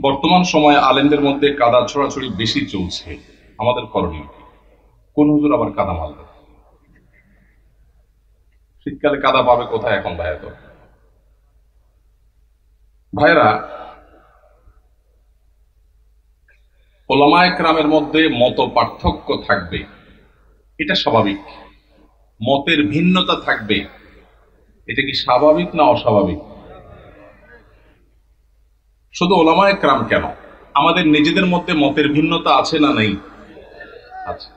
বর্তমান সময়ে আলেমদের মধ্যে কাদা ছড়াছড়ি বেশি চলছে। আমাদের করণীয় কি? কোন হুজুর আবার কাদা মারবে? শীতকালে কাদা পাবে কোথায় এখন ভাইয়া? তো ভাইরা, ওলামায়ে কেরামের মধ্যে মত পার্থক্য থাকবে, এটা স্বাভাবিক। মতের ভিন্নতা থাকবে, এটা কি স্বাভাবিক না অস্বাভাবিক? শুধু ওলামায়ে কেরাম কেন, আমাদের নিজেদের মধ্যে মতের ভিন্নতা আছে না নেই? আচ্ছা,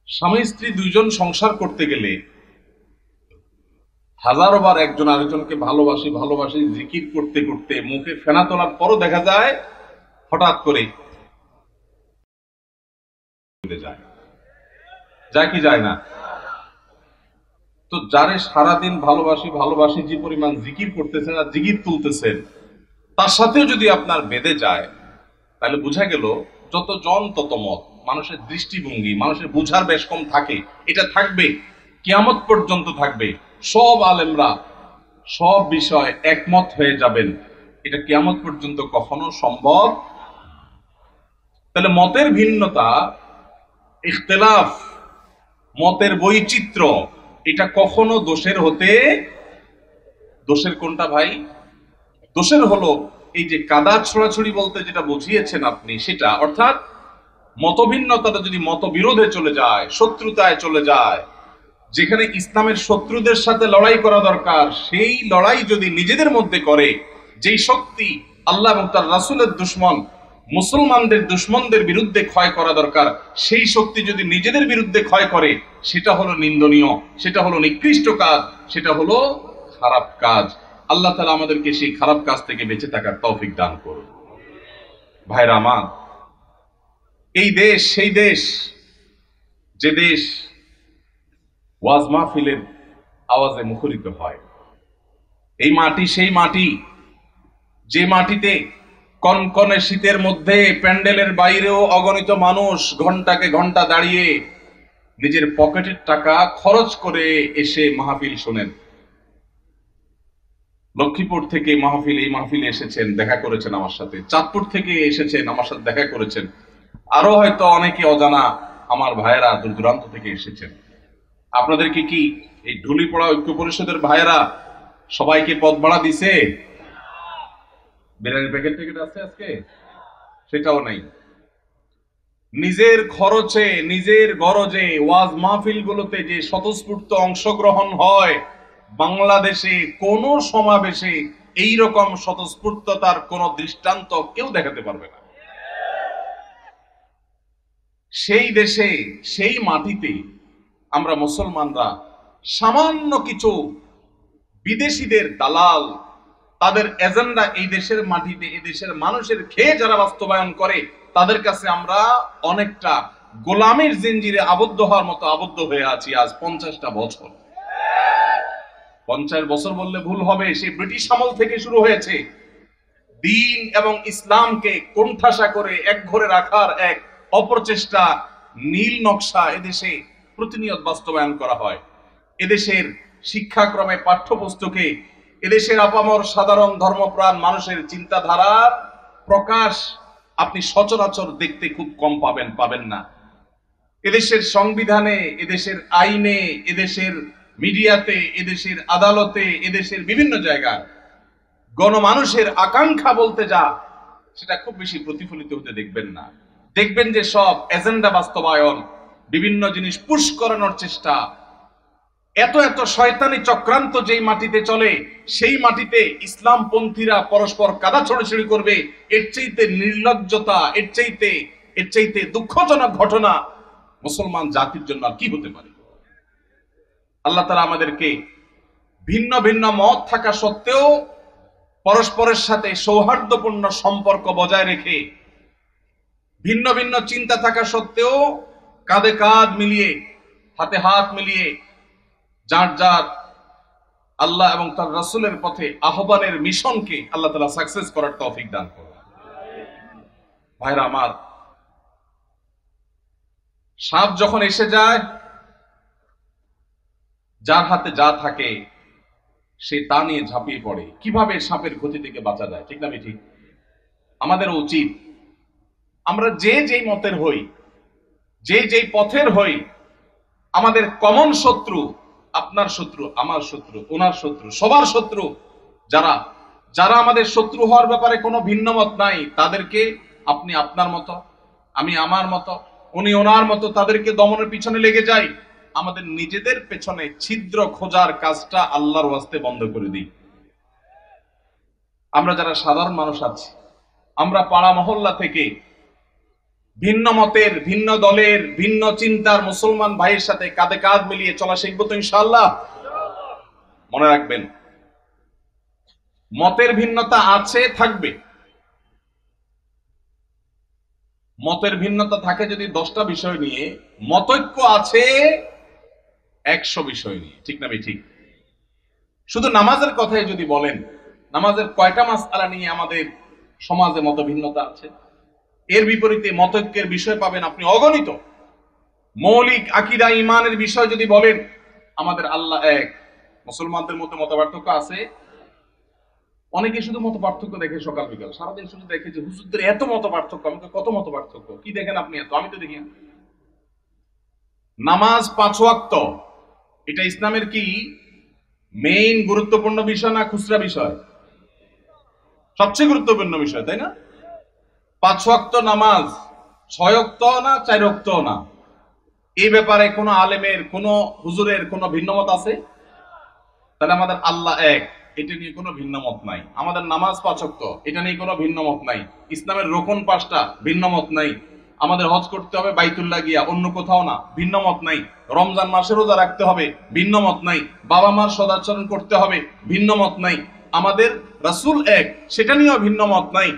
স্বামী স্ত্রী দুইজন সংসার করতে গেলে হাজারো বার একজন আরেকজনকে ভালোবাসি ভালোবাসি জিকির করতে করতে মুখে ফেনা তোলার পরও দেখা যায় হঠাৎ করে যায় যায় কি যায় না? তো যারে সারাদিন ভালোবাসি ভালোবাসি যে পরিমাণ জিকির করতেছেন আর জিকির তুলতেছেন, তার সাথেও যদি আপনার বেঁধে যায়, তাহলে বোঝা গেল যত জন তত মত। মানুষের দৃষ্টিভঙ্গি, মানুষের বুঝার বেশ কম থাকে, এটা থাকবে, কিয়ামত পর্যন্ত থাকবে। সব আলেমরা সব বিষয় একমত হয়ে যাবেন, এটা কিয়ামত পর্যন্ত কখনো সম্ভব। তাহলে মতের ভিন্নতা, ইখতিলাফ, মতের বৈচিত্র্য, এটা কখনো দোষের হতে, দোষের কোনটা ভাই? দোষের হলো এই যে কাদা ছড়াছড়ি বলতে যেটা বুঝিয়েছেন আপনি, সেটা অর্থাৎ মতভিন্নতাটা যদি মতবিরোধে চলে যায়, শত্রুতায় চলে যায়, যেখানে ইসলামের শত্রুদের সাথে লড়াই করা দরকার, সেই লড়াই যদি নিজেদের মধ্যে করে, যেই শক্তি আল্লাহ এবং তার রাসূলের দুশমন, মুসলমানদের দুশমনদের বিরুদ্ধে ক্ষয় করা দরকার, সেই শক্তি যদি নিজেদের বিরুদ্ধে ক্ষয় করে, সেটা হলো নিন্দনীয়, সেটা হলো নিকৃষ্ট কাজ, সেটা হলো খারাপ কাজ। আল্লাহ তাআলা আমাদেরকে সেই খারাপ কাজ থেকে বেঁচে থাকার তৌফিক দান করুন। ভাইরা আমার, এই দেশ সেই দেশ, যে দেশ ওয়াজ মাহফিলের আওয়াজে মুখরিত হয়। এই মাটি সেই মাটি, যে মাটিতে কনকনে শীতের মধ্যে প্যান্ডেলের বাইরেও অগণিত মানুষ ঘন্টাকে ঘন্টা দাঁড়িয়ে নিজের পকেটের টাকা খরচ করে এসে মাহফিল শোনেন। লক্ষ্মীপুর থেকে এই মাহফিলে এসেছেন, দেখা করেছেন আমার সাথে। চাঁদপুর থেকে এসেছেন, আমার সাথে দেখা করেছেন। আরো হয়তো অনেকে অজানা আমার ভাইয়েরা দূর দূরান্ত থেকে এসেছেন। আপনাদেরকে কি এই ঢুলিপড়া ঐক্য পরিষদের ভাইয়েরা সবাইকে পদ ভাড়া দিছে? বিরিয়ানির প্যাকেট ট্যাকেট আছে আজকে? সেটাও নাই। নিজের খরচে, নিজের গরজে ওয়াজ মাহফিল গুলোতে যে স্বতঃস্ফূর্ত অংশগ্রহণ হয়, বাংলাদেশে কোন সমাবেশে এইরকম স্বতঃস্ফূর্ততার কোন দৃষ্টান্ত কেউ দেখাতে পারবে না। সেই দেশে, সেই মাটিতে আমরা মুসলমানরা সামান্য কিছু বিদেশিদের দালাল, তাদের এজেন্ডা এই দেশের মাটিতে, এই দেশের মানুষের খেয়ে যারা বাস্তবায়ন করে, তাদের কাছে আমরা অনেকটা গোলামের জিঞ্জিরে আবদ্ধ হওয়ার মতো আবদ্ধ হয়ে আছি আজ 50টা বছর। 50 বছর বললে ভুল হবে, সেই ব্রিটিশ আমল থেকে শুরু হয়েছে। দ্বীন এবং ইসলামকে কোণঠাসা করে একঘরে রাখার এক অপরচেষ্টা, নীল নকশা এদেশে প্রতিনিয়ত বাস্তবায়ন করা হয়। এদেশের শিক্ষাক্রমে, পাঠ্যপুস্তকে এদেশের আপামর সাধারণ ধর্মপ্রাণ মানুষের চিন্তাধারার প্রকাশ আপনি সচরাচর দেখতে খুব কম পাবেন না। এদেশের সংবিধানে, এদেশের আইনে, এদেশের মিডিয়াতে, এদেশের আদালতে, এদেশের বিভিন্ন জায়গায় গণমানুষের আকাঙ্ক্ষা বলতে যা, সেটা খুব বেশি প্রতিফলিত হতে দেখবেন না। দেখবেন যে সব এজেন্ডা বাস্তবায়ন, বিভিন্ন জিনিস পুশ করানোর চেষ্টা, এত এত শয়তানি চক্রান্ত যেই মাটিতে চলে, সেই মাটিতে ইসলামপন্থীরা পরস্পর কাদা ছড়াছড়ি করবে, এর চাইতে নির্লজ্জতা, এর চাইতে দুঃখজনক ঘটনা মুসলমান জাতির জন্য আর কি হতে পারে? আল্লাহ তাআলা আমাদেরকে ভিন্ন ভিন্ন মত থাকা সত্ত্বেও পরস্পরের সাথে সৌহার্দ্যপূর্ণ সম্পর্ক বজায় রেখে, ভিন্ন ভিন্ন চিন্তা থাকা সত্ত্বেও কাঁধে কাঁধ মিলিয়ে, হাতে হাত মিলিয়ে যার যার আল্লাহ এবং তার রাসূলের পথে আহ্বানের মিশনকে আল্লাহ তাআলা সাকসেস করার তৌফিক দান করুন। ভাইরা আমার, সাপ যখন এসে যায়, যার হাতে যা থাকে সে তা নিয়ে ঝাঁপিয়ে পড়ে, কিভাবে সাপের ক্ষতি থেকে বাঁচা যায়, ঠিক না ঠিক? আমাদের উচিত আমরা যে যেই মতের হই, যে যেই পথের হই, আমাদের কমন শত্রু, আপনার শত্রু, আমার শত্রু, ওনার শত্রু, সবার শত্রু যারা যারা আমাদের শত্রু হওয়ার ব্যাপারে কোনো ভিন্ন মত নাই, তাদেরকে আপনি আপনার মতো, আমি আমার মতো, উনি ওনার মতো, তাদেরকে দমনের পিছনে লেগে যাই। আমাদের নিজেদের পেছনে ছিদ্র খোঁজার কাজটা আল্লাহর ওয়াস্তে বন্ধ করে দিই। আমরা যারা সাধারণ মানুষ আছি, আমরা পাড়া মহল্লা থেকে ভিন্ন মতের, ভিন্ন দলের, ভিন্ন চিন্তার মুসলমান ভাইয়ের সাথে কাঁধে কাঁধ মিলিয়ে চলা শিখবো তো ইনশাআল্লাহ। মনে রাখবেন, মতের ভিন্নতা আছে, থাকবে। মতের ভিন্নতা থাকে যদি 10টা বিষয় নিয়ে, মতৈক্য আছে 100 বিষয় নিয়ে। ঠিক না ঠিক? শুধু নামাজের কথাই যদি বলেন, নামাজের কয়টা মাসআলা নিয়ে আমাদের সমাজে মত ভিন্নতা আছে। এর বিপরীতে মতৈক্যের বিষয় পাবেন আপনি অগণিত। মৌলিক আকীদা ঈমানের বিষয় যদি বলেন, আমাদের আল্লাহ এক। মুসলমানদের মধ্যে মত পার্থক্য আছে। অনেকে শুধু মত পার্থক্য দেখে সকাল বিকাল, সারাদিন শুধু দেখে যে হুজুরদের এত মত পার্থক্য। আমি কত মত পার্থক্য কি দেখেন আপনি এত? আমি তো দেখি না। নামাজ 5 ওয়াক্ত, এটা ইসলামের কি মেইন গুরুত্বপূর্ণ বিষয় না খুচরা বিষয়? সবচেয়ে গুরুত্বপূর্ণ বিষয়, তাই না? 5 ওয়াক্ত নামাজ 6 ওয়াক্ত না 4 ওয়াক্ত না, এই ব্যাপারে কোন আলেমের, কোন হুজুরের কোন ভিন্নমত আছে? তাহলে আমাদের আল্লাহ এক, এটা নিয়ে কোনো ভিন্ন মত নাই। আমাদের নামাজ 5 ওয়াক্ত, এটা নিয়ে কোনো ভিন্ন মত নাই। ইসলামের রোকন 5টা, ভিন্ন মত নাই। আমাদের হজ করতে হবে বাইতুল্লাহ গিয়া, অন্য কোথাও না, ভিন্ন মত নাই। রমজান মাসে রোজা রাখতে হবে, ভিন্ন মত নাই। বাবা মার সদাচরণ করতে হবে, ভিন্ন মত নাই। আমাদের রাসূল এক, সেটা নিয়েও ভিন্ন মত নাই।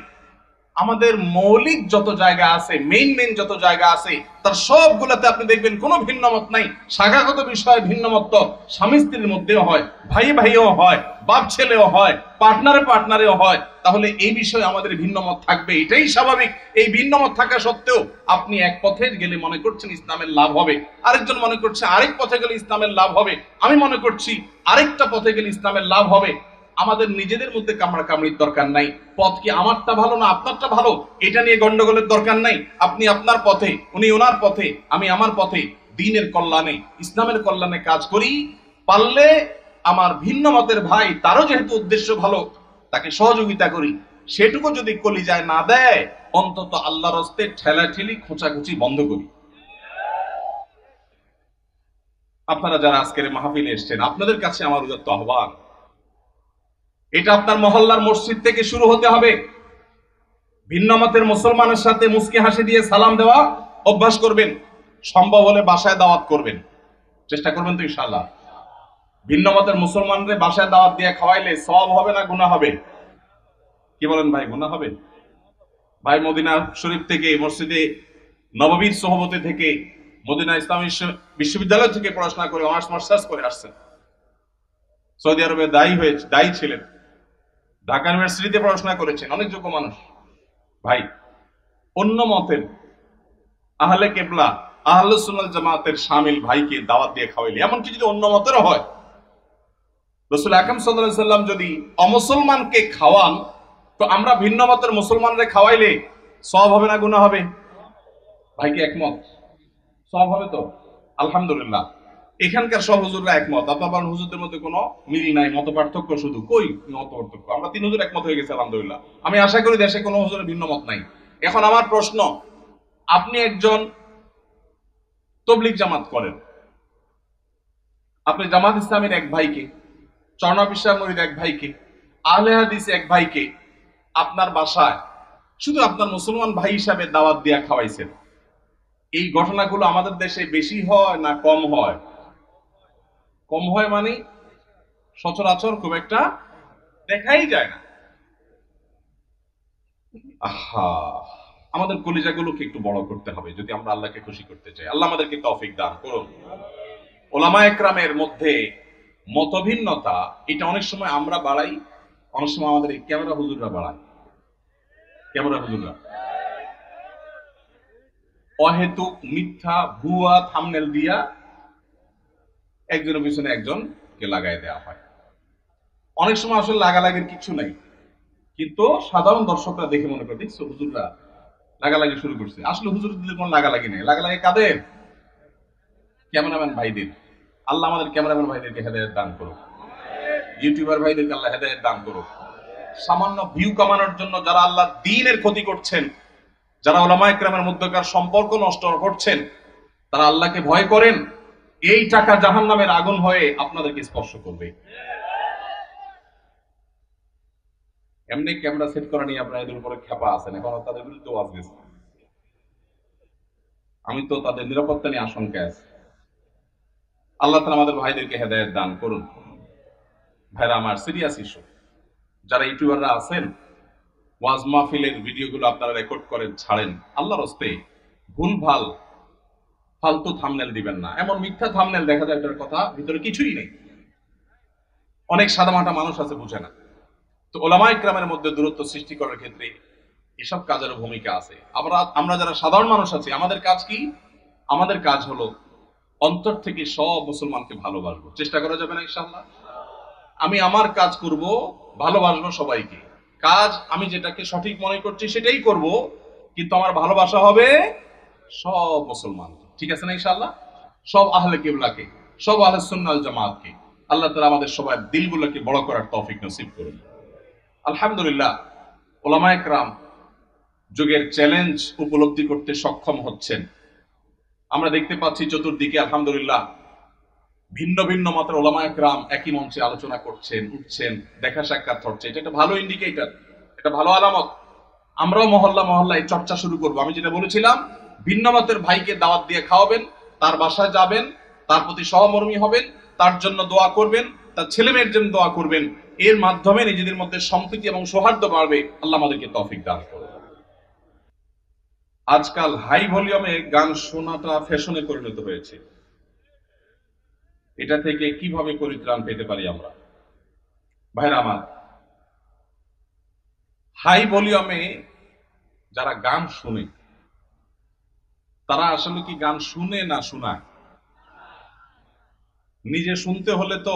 আমাদের মৌলিক যত জায়গা আছে, মেইন যত জায়গা আছে, তার সবগুলোতে আপনি দেখবেন কোনো ভিন্ন মত নাই। শাখাগত বিষয়ে ভিন্ন মত তো স্বামী স্ত্রীর মধ্যেও হয়, ভাই ভাইও হয়, বাপ ছেলেও হয়, পার্টনারেও হয়। তাহলে এই বিষয়ে আমাদের ভিন্ন মত থাকবে, এটাই স্বাভাবিক। এই ভিন্ন মত থাকা সত্ত্বেও আপনি এক পথে গেলে মনে করছেন ইসলামের লাভ হবে, আরেকজন মনে করছে আরেক পথে গেলে ইসলামের লাভ হবে, আমি মনে করছি আরেকটা পথে গেলে ইসলামের লাভ হবে। আমাদের নিজেদের মধ্যে কামড়াকামড়ির দরকার নাই। পথ কি আমারটা ভালো না আপনারটা ভালো, এটা নিয়ে গন্ডগোলের দরকার নাই। আপনি আপনার পথে, উনি ওনার পথে, আমি আমার পথে, দ্বীনের কল্যাণে, ইসলামের কল্যাণে কাজ করি। পারলে আমার ভিন্ন মতের ভাই, তারও যেহেতু উদ্দেশ্য ভালো, তাকে সহযোগিতা করি। সেটুকু যদি কলিজায় না দেয়, অন্তত আল্লাহর হস্তে ঠেলাঠেলি খোঁচাখুচি বন্ধ করি। আপনারা যারা আজকের মাহফিলে এসেছেন, আপনাদের কাছে আমার উদাত্ত আহ্বান, এটা আপনার মহল্লার মসজিদ থেকে শুরু হতে হবে। ভিন্ন মতের মুসলমানের সাথে মুস্কি হাসি দিয়ে সালাম দেওয়া অভ্যাস করবেন। সম্ভব হলে বাসায় দাওয়াত করবেন, চেষ্টা করবেন তো ইনশাআল্লাহ। ভিন্ন মতের মুসলমানদের বাসায় দাওয়াত দিয়ে খাওয়াইলে সওয়াব হবে না গুনাহ হবে? কি বলেন ভাই, গুনাহ হবে? ভাই মদিনা শরীফ থেকে, মসজিদে নববীর সোহবতে থেকে, মদিনা ইসলামী বিশ্ববিদ্যালয় থেকে পড়াশোনা করে অনার্স মাস্টার্স করে আসছেন। সৌদি আরবে দায়ী ছিলেন, ঢাকা ইউনিভার্সিটিতে পড়াশোনা করেছেন, অনেক যোগ্য মানুষ। ভাই, অন্য মতের আহলে কেবলা, আহলে সুন্নাত জামাতের শামিল ভাইকে দাওয়াত দিয়ে খাওয়াইলে, এমনকি যদি অন্য মতেরও হয়, রাসূল আকরাম সাল্লাল্লাহু আলাইহি সাল্লাম যদি অমুসলমানকে খাওয়ান, তো আমরা ভিন্ন মতের মুসলমানদের খাওয়াইলে সওয়াব হবে না গুনাহ হবে? ভাই কি একমত? সওয়াব হবে তো? আলহামদুলিল্লাহ। এখানকার সব হুজুররা একমত। আপনার হুজুরদের মধ্যে কোনো মিল নাই, মত পার্থক্য শুধু। কই মত পার্থক্য? আমরা 3 হুজুর একমত হয়ে গেছে আলহামদুলিল্লাহ। আমি আশা করি দেশে কোনো হুজুরের ভিন্ন মত নাই। এখন আমার প্রশ্ন, আপনি একজন তবলিগ জামাত করেন, আপনি জামাত ইসলামের এক ভাইকে, চরনা বিশ্বাস মরিদ এক ভাইকে, আহলে হাদিস এক ভাইকে আপনার বাসায় শুধু আপনার মুসলমান ভাই হিসাবে দাওয়াত দিয়া খাওয়াইছেন। এই ঘটনাগুলো আমাদের দেশে বেশি হয় না কম হয়? কম হয় মানে সচরাচর খুব একটা দেখাই যায় না। আহা, আমাদের কলিজাগুলোকে একটু বড় করতে হবে যদি আমরা আল্লাহকে খুশি করতে চাই। আল্লাহ আমাদেরকে তৌফিক দান করুন। ওলামা একরামের মধ্যে মতভিন্নতা, এটা অনেক সময় আমরা বাড়াই, অনেক সময় আমাদের এই ক্যামেরা হুজুররা বাড়ায়। ক্যামেরা হুজুররা অহেতুক মিথ্যা ভুয়া থাম্বনেল দিয়া একজনের পিছনে একজনকে লাগাই দেওয়া হয়। অনেক সময় আসলে লাগালাগির কিছু নাই। কিন্তু সাধারণ দর্শকরা দেখে মনে করে, দেখছো হুজুররা লাগালাগি শুরু করছে। আসলে হুজুরদের কোনো লাগালাগি নেই, লাগালাগি কাদের? ক্যামেরাম্যান ভাইদের। আল্লাহ আমাদের ক্যামেরাম্যান ভাইদেরকে হেদায়েত দান করুক, ইউটিউবার ভাইদেরকে আল্লাহ হেদায়েত দান করুক। সামান্য ভিউ কামানোর জন্য যারা আল্লাহ দ্বীনের ক্ষতি করছেন, যারা উলামায়ে কেরামের মধ্যকার সম্পর্ক নষ্ট করছেন, তারা আল্লাহকে ভয় করেন। এই টাকা জাহান্নামের আগুন হয়ে আপনাদেরকে স্পর্শ করবে। এমনি ক্যামেরা সেট করা নিয়ে আপনারা এদের উপরে খেপা আছেন, এখন তাদের বিরুদ্ধে ওয়াজ গেছে। আমি তো তাদের নিরাপত্তা নিয়ে আশঙ্কায় আছি। আল্লাহ তাআলা আমাদের ভাইদেরকে হেদায়েত দান করুন। ভাইরা আমার, সিরিয়াস ইস্যু। যারা ইউটিউবাররা আছেন, ওয়াজ মাহফিলের ভিডিওগুলো আপনারা রেকর্ড করেন, ছাড়েন, আল্লাহর হস্তে ভুলভাল ফালতু থাম্বনেল দিবেন না। এমন মিথ্যা থাম্বনেল দেখা যায় এটার কথা ভিতরে কিছুই নেই। অনেক সাদামাটা মানুষ আছে, বুঝে না। তো উলামায়ে কেরামের মধ্যে দূরত্ব সৃষ্টি করার ক্ষেত্রে এসব কাজের ভূমিকা আছে। আমরা যারা সাধারণ মানুষ আছি, আমাদের কাজ কি? আমাদের কাজ হলো অন্তর থেকে সব মুসলমানকে ভালোবাসবো। চেষ্টা করা যাবে না ইনশাআল্লাহ? আমি আমার কাজ করব, ভালোবাসবো সবাইকে। কাজ আমি যেটাকে সঠিক মনে করছি সেটাই করব, কিন্তু আমার ভালোবাসা হবে সব মুসলমানকে। ঠিক আছে না ইনশাআল্লাহ? সব আহলে কিবলাকে, সব আহলে সুন্নাহ ওয়াল জামাতকে। আল্লাহ তাআলা আমাদের সবার দিলগুলোকে বড় করার তৌফিক নসিব করুন। আলহামদুলিল্লাহ, উলামায়ে কেরাম যুগের চ্যালেঞ্জ উপলব্ধি করতে সক্ষম হচ্ছেন। আমরা দেখতে পাচ্ছি চতুর্দিকে আলহামদুলিল্লাহ ভিন্ন ভিন্ন মতের উলামায়ে কেরাম একই মঞ্চে আলোচনা করছেন, উঠছেন, দেখা সাক্ষাৎ হচ্ছে। এটা একটা ভালো ইন্ডিকেটর, এটা ভালো আলামত। আমরাও মহল্লা মহল্লায় চর্চা শুরু করব। আমি যেটা বলেছিলাম, ভিন্ন মতের ভাইকে দাওয়াত দিয়ে খাওয়াবেন, তার বাসায় যাবেন, তার প্রতি সহমর্মী হবেন, তার জন্য দোয়া করবেন, তার ছেলে মেয়ের জন্য দোয়া করবেন। এর মাধ্যমে নিজেদের মধ্যে সম্প্রীতি এবং সৌহার্দ্য বাড়বে। আল্লাহ আমাদেরকে তৌফিক দান করুন। আজকাল হাই ভলিউমে গান শোনাটা ফ্যাশনে পরিণত হয়েছে। এটা থেকে কিভাবে পরিত্রাণ পেতে পারি আমরা? ভাইরা আমার, হাই ভলিউমে যারা গান শুনে, তারা আসলে কি গান শুনে না শোনায়? নিজে শুনতে হলে তো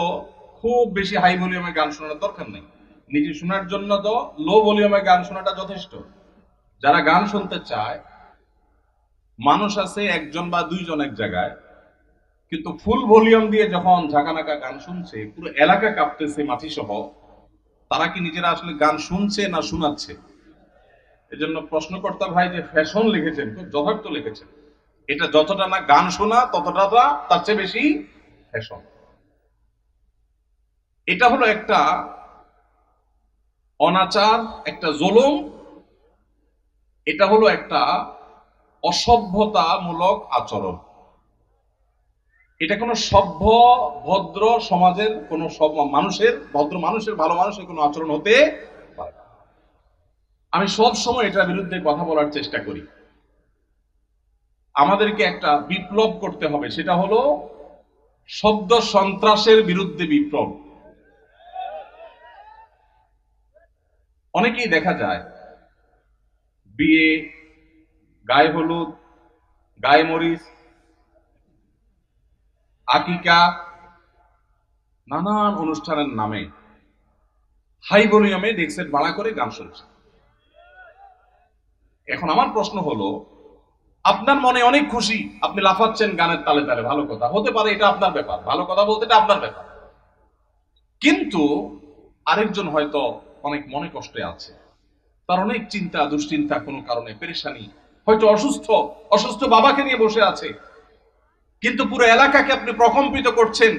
খুব বেশি হাই ভলিউমে গান শোনার দরকার নেই। নিজে শোনার জন্য তো লো ভলিউমে গান শোনাটা যথেষ্ট। যারা গান শুনতে চায়, মানুষ আছে একজন বা দুইজন এক জায়গায়, কিন্তু ফুল ভলিউম দিয়ে যখন ঝাঁকানাকা গান শুনছে, পুরো এলাকা কাঁপতেছে মাটি সহ, তারা কি নিজেরা আসলে গান শুনছে না শোনাচ্ছে? এজন্য প্রশ্নকর্তা ভাই যে ফ্যাশন লিখেছেন, খুব যথার্থ লিখেছেন। এটা যতটা না গান শোনা, ততটা তার চেয়ে বেশি ফ্যাশন। এটা হলো একটা অনাচার, একটা জুলুম, এটা হলো একটা অসভ্যতামূলক আচরণ। এটা কোনো সভ্য ভদ্র সমাজের কোন মানুষের, ভদ্র মানুষের, ভালো মানুষের কোনো আচরণ হতে পারে না। আমি সব সময় এটার বিরুদ্ধে কথা বলার চেষ্টা করি। আমাদেরকে একটা বিপ্লব করতে হবে, সেটা হলো শব্দ সন্ত্রাসের বিরুদ্ধে বিপ্লব। অনেকেই দেখা যায় বিয়ে, গায়ে হলুদ, গায়ে মরিচ, আকিকা, নানান অনুষ্ঠানের নামে হাই ভলিউমে ডেস্ক ভাড়া করে গান শুনছে। এখন আমার প্রশ্ন হলো, আপনার মনে অনেক খুশি, আপনি লাফাচ্ছেন গানের তালে তালে, ভালো কথা, হতে পারে, এটা আপনার ব্যাপার, ভালো কথা বলতে এটা আপনার ব্যাপার। কিন্তু আরেকজন হয়তো অনেক মনে কষ্টে আছে, তার অনেক চিন্তা দুশ্চিন্তা, কোনো কারণে পেরেশানি, হয়তো অসুস্থ, অসুস্থ বাবাকে নিয়ে বসে আছে, কিন্তু পুরো এলাকাকে আপনি প্রকম্পিত করছেন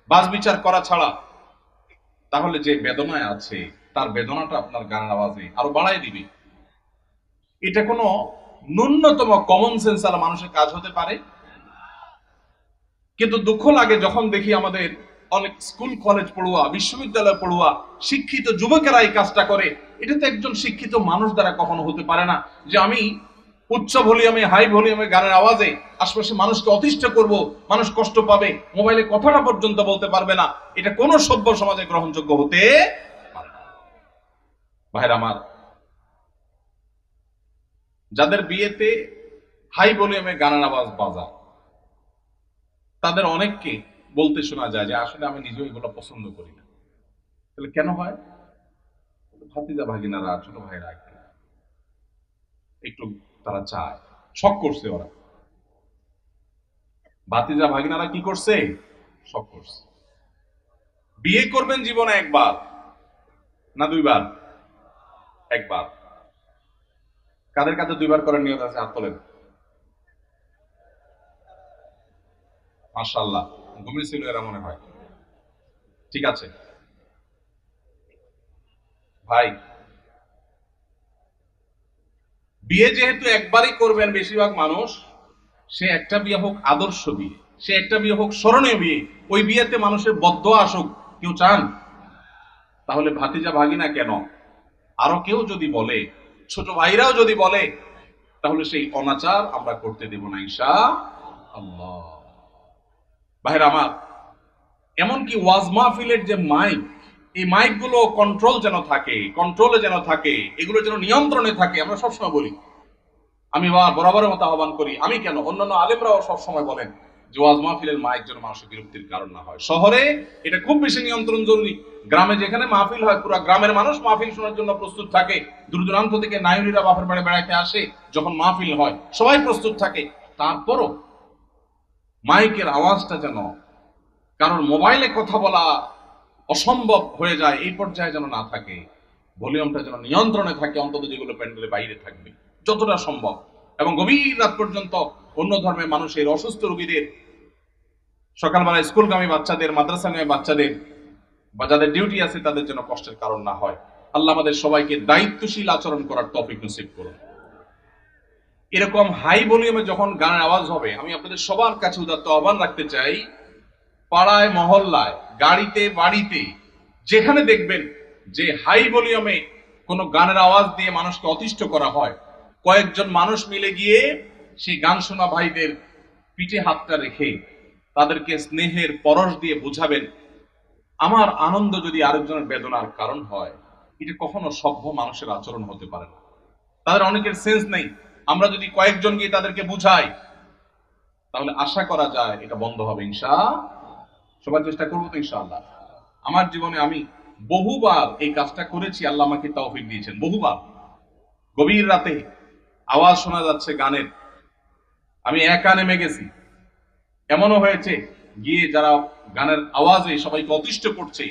বাজ বিচার করা ছাড়া। তাহলে যে বেদনায় আছে, তার বেদনাটা আপনার গানের আওয়াজে আরো বাড়াই দিবে। এটা কোনো ন্যূনতম কমন সেন্স আর মানুষের কাজ হতে পারে? কিন্তু দুঃখ লাগে যখন দেখি আমাদের অনেক স্কুল কলেজ পড়ুয়া, বিশ্ববিদ্যালয় পড়ুয়া, শিক্ষিত যুবকেরা এই কাজটা করে। এটা তো একজন শিক্ষিত মানুষ দ্বারা কখনো হতে পারে না, যে আমি উচ্চ ভলিউমে, হাই ভলিউমে গানের আওয়াজে আশপাশে মানুষকে অতিষ্ঠ করব, মানুষ কষ্ট পাবে, মোবাইলে কথাটা পর্যন্ত বলতে পারবে না। এটা কোন সভ্য সমাজে গ্রহণযোগ্য হতে পারে না। ভাইরা আমার, যাদের বিয়েতে হাই ভলিউমে গানের আওয়াজ বাজায়, তাদের অনেককে বলতে শোনা যায় যে আসলে আমি নিজেও এগুলো পছন্দ করি না। তাহলে কেন হয়? ভাতিজা ভাগিনারা, ছোট ভাইরা একটু তারা চায়, শখ করছে ওরা। ভাতিজা ভাগিনারা কি করছে? শখ করছে। বিয়ে করবেন জীবনে একবার না দুইবার? একবার। কাদের কাদের দুইবার করার নিয়ত আছে হাত তোলেন। মাশাআল্লাহ, ঘুমিয়েছিল এরা মনে হয়। ঠিক আছে ভাই, বিয়ে যেহেতু একবারই করবেন বেশিরভাগ মানুষ, সে একটা বিয়ে হোক আদর্শ বিয়ে, সে একটা বিয়ে হোক স্মরণীয় বিয়ে, ওই বিয়েতে মানুষের বদদোয়া আসুক, কেউ চান? তাহলে ভাতিজা ভাগিনা কেন, আরো কেউ যদি বলে, ছোট ভাইরাও যদি বলে, তাহলে সেই অনাচার আমরা করতে দেব না ইনশাআল্লাহ। ভাইরা আমার, এমনকি ওয়াজ মাহফিলের যে মাইক, এই মাইক গুলো কন্ট্রোল যেন থাকে, কন্ট্রোলে যেন থাকে, এগুলো যেন নিয়ন্ত্রণে থাকে। আমরা সবসময় বলি, আমি বরাবরের মতো আহ্বান করি, আমি কেন, অন্যান্য আলেমরাও সবসময় বলেন যে ওয়াজ মাহফিলের মাইক যেন মানুষের বিরক্তির কারণ না হয়। শহরে এটা খুব বেশি নিয়ন্ত্রণ জরুরি। গ্রামে যেখানে মাহফিল হয়, পুরো গ্রামের মানুষ মাহফিল শোনার জন্য প্রস্তুত থাকে। দূর দূরান্ত থেকে নায়ুরীরা বাপের বাড়ি বেড়াইতে আসে, যখন মাহফিল হয় সবাই প্রস্তুত থাকে। তারপরও মাইকের আওয়াজটা যেন কারণ মোবাইলে কথা বলা অসম্ভব হয়ে যায়, এই পর্যায়ে যেন না থাকে। ভলিউমটা যেন নিয়ন্ত্রণে থাকে, অন্তত যেগুলো প্যান্ডেলের বাইরে থাকবে যতটা সম্ভব। এবং গভীর রাত পর্যন্ত অন্য ধর্মের মানুষের, অসুস্থ রোগীদের, সকালবেলা স্কুলগামী বাচ্চাদের, মাদ্রাসাগামী বাচ্চাদের, বা যাদের ডিউটি আছে তাদের যেন কষ্টের কারণ না হয়। আল্লাহ আমাদের সবাইকে দায়িত্বশীল আচরণ করার তৌফিক নসিব করুন। এরকম হাই ভলিউমে যখন গানের আওয়াজ হবে, আমি আপনাদের সবার কাছে উদাত্ত আহ্বান রাখতে চাই, পাড়ায় মহল্লায়, গাড়িতে, বাড়িতে, যেখানে দেখবেন যে হাই ভলিউমে কোনো গানের আওয়াজ দিয়ে মানুষকে অতিষ্ঠ করা হয়, কয়েকজন মানুষ মিলে গিয়ে সেই গান শোনা ভাইদের পিঠে হাতটা রেখে তাদেরকে স্নেহের পরশ দিয়ে বুঝাবেন, আমার আনন্দ যদি আরেকজনের বেদনার কারণ হয়, এটা কখনো সভ্য মানুষের আচরণ হতে পারে না। তাদের অনেকের সেন্স নেই। আমরা যদি কয়েকজন গিয়ে তাদেরকে বুঝাই, তাহলে আশা করা যায় এটা বন্ধ হবে ইনশাআল্লাহ। সবার চেষ্টা করবো তো ইনশাআল্লাহ। আমার জীবনে আমি বহুবার এই কাজটা করেছি, আল্লাহ আমাকে তৌফিক দিয়েছেন। বহুবার গভীর রাতে আওয়াজ শোনা যাচ্ছে গানের, আমি একা নেমে গেছি। এমনও হয়েছে গিয়ে যারা গানের আওয়াজে সবাইকে অতিষ্ঠ করছে,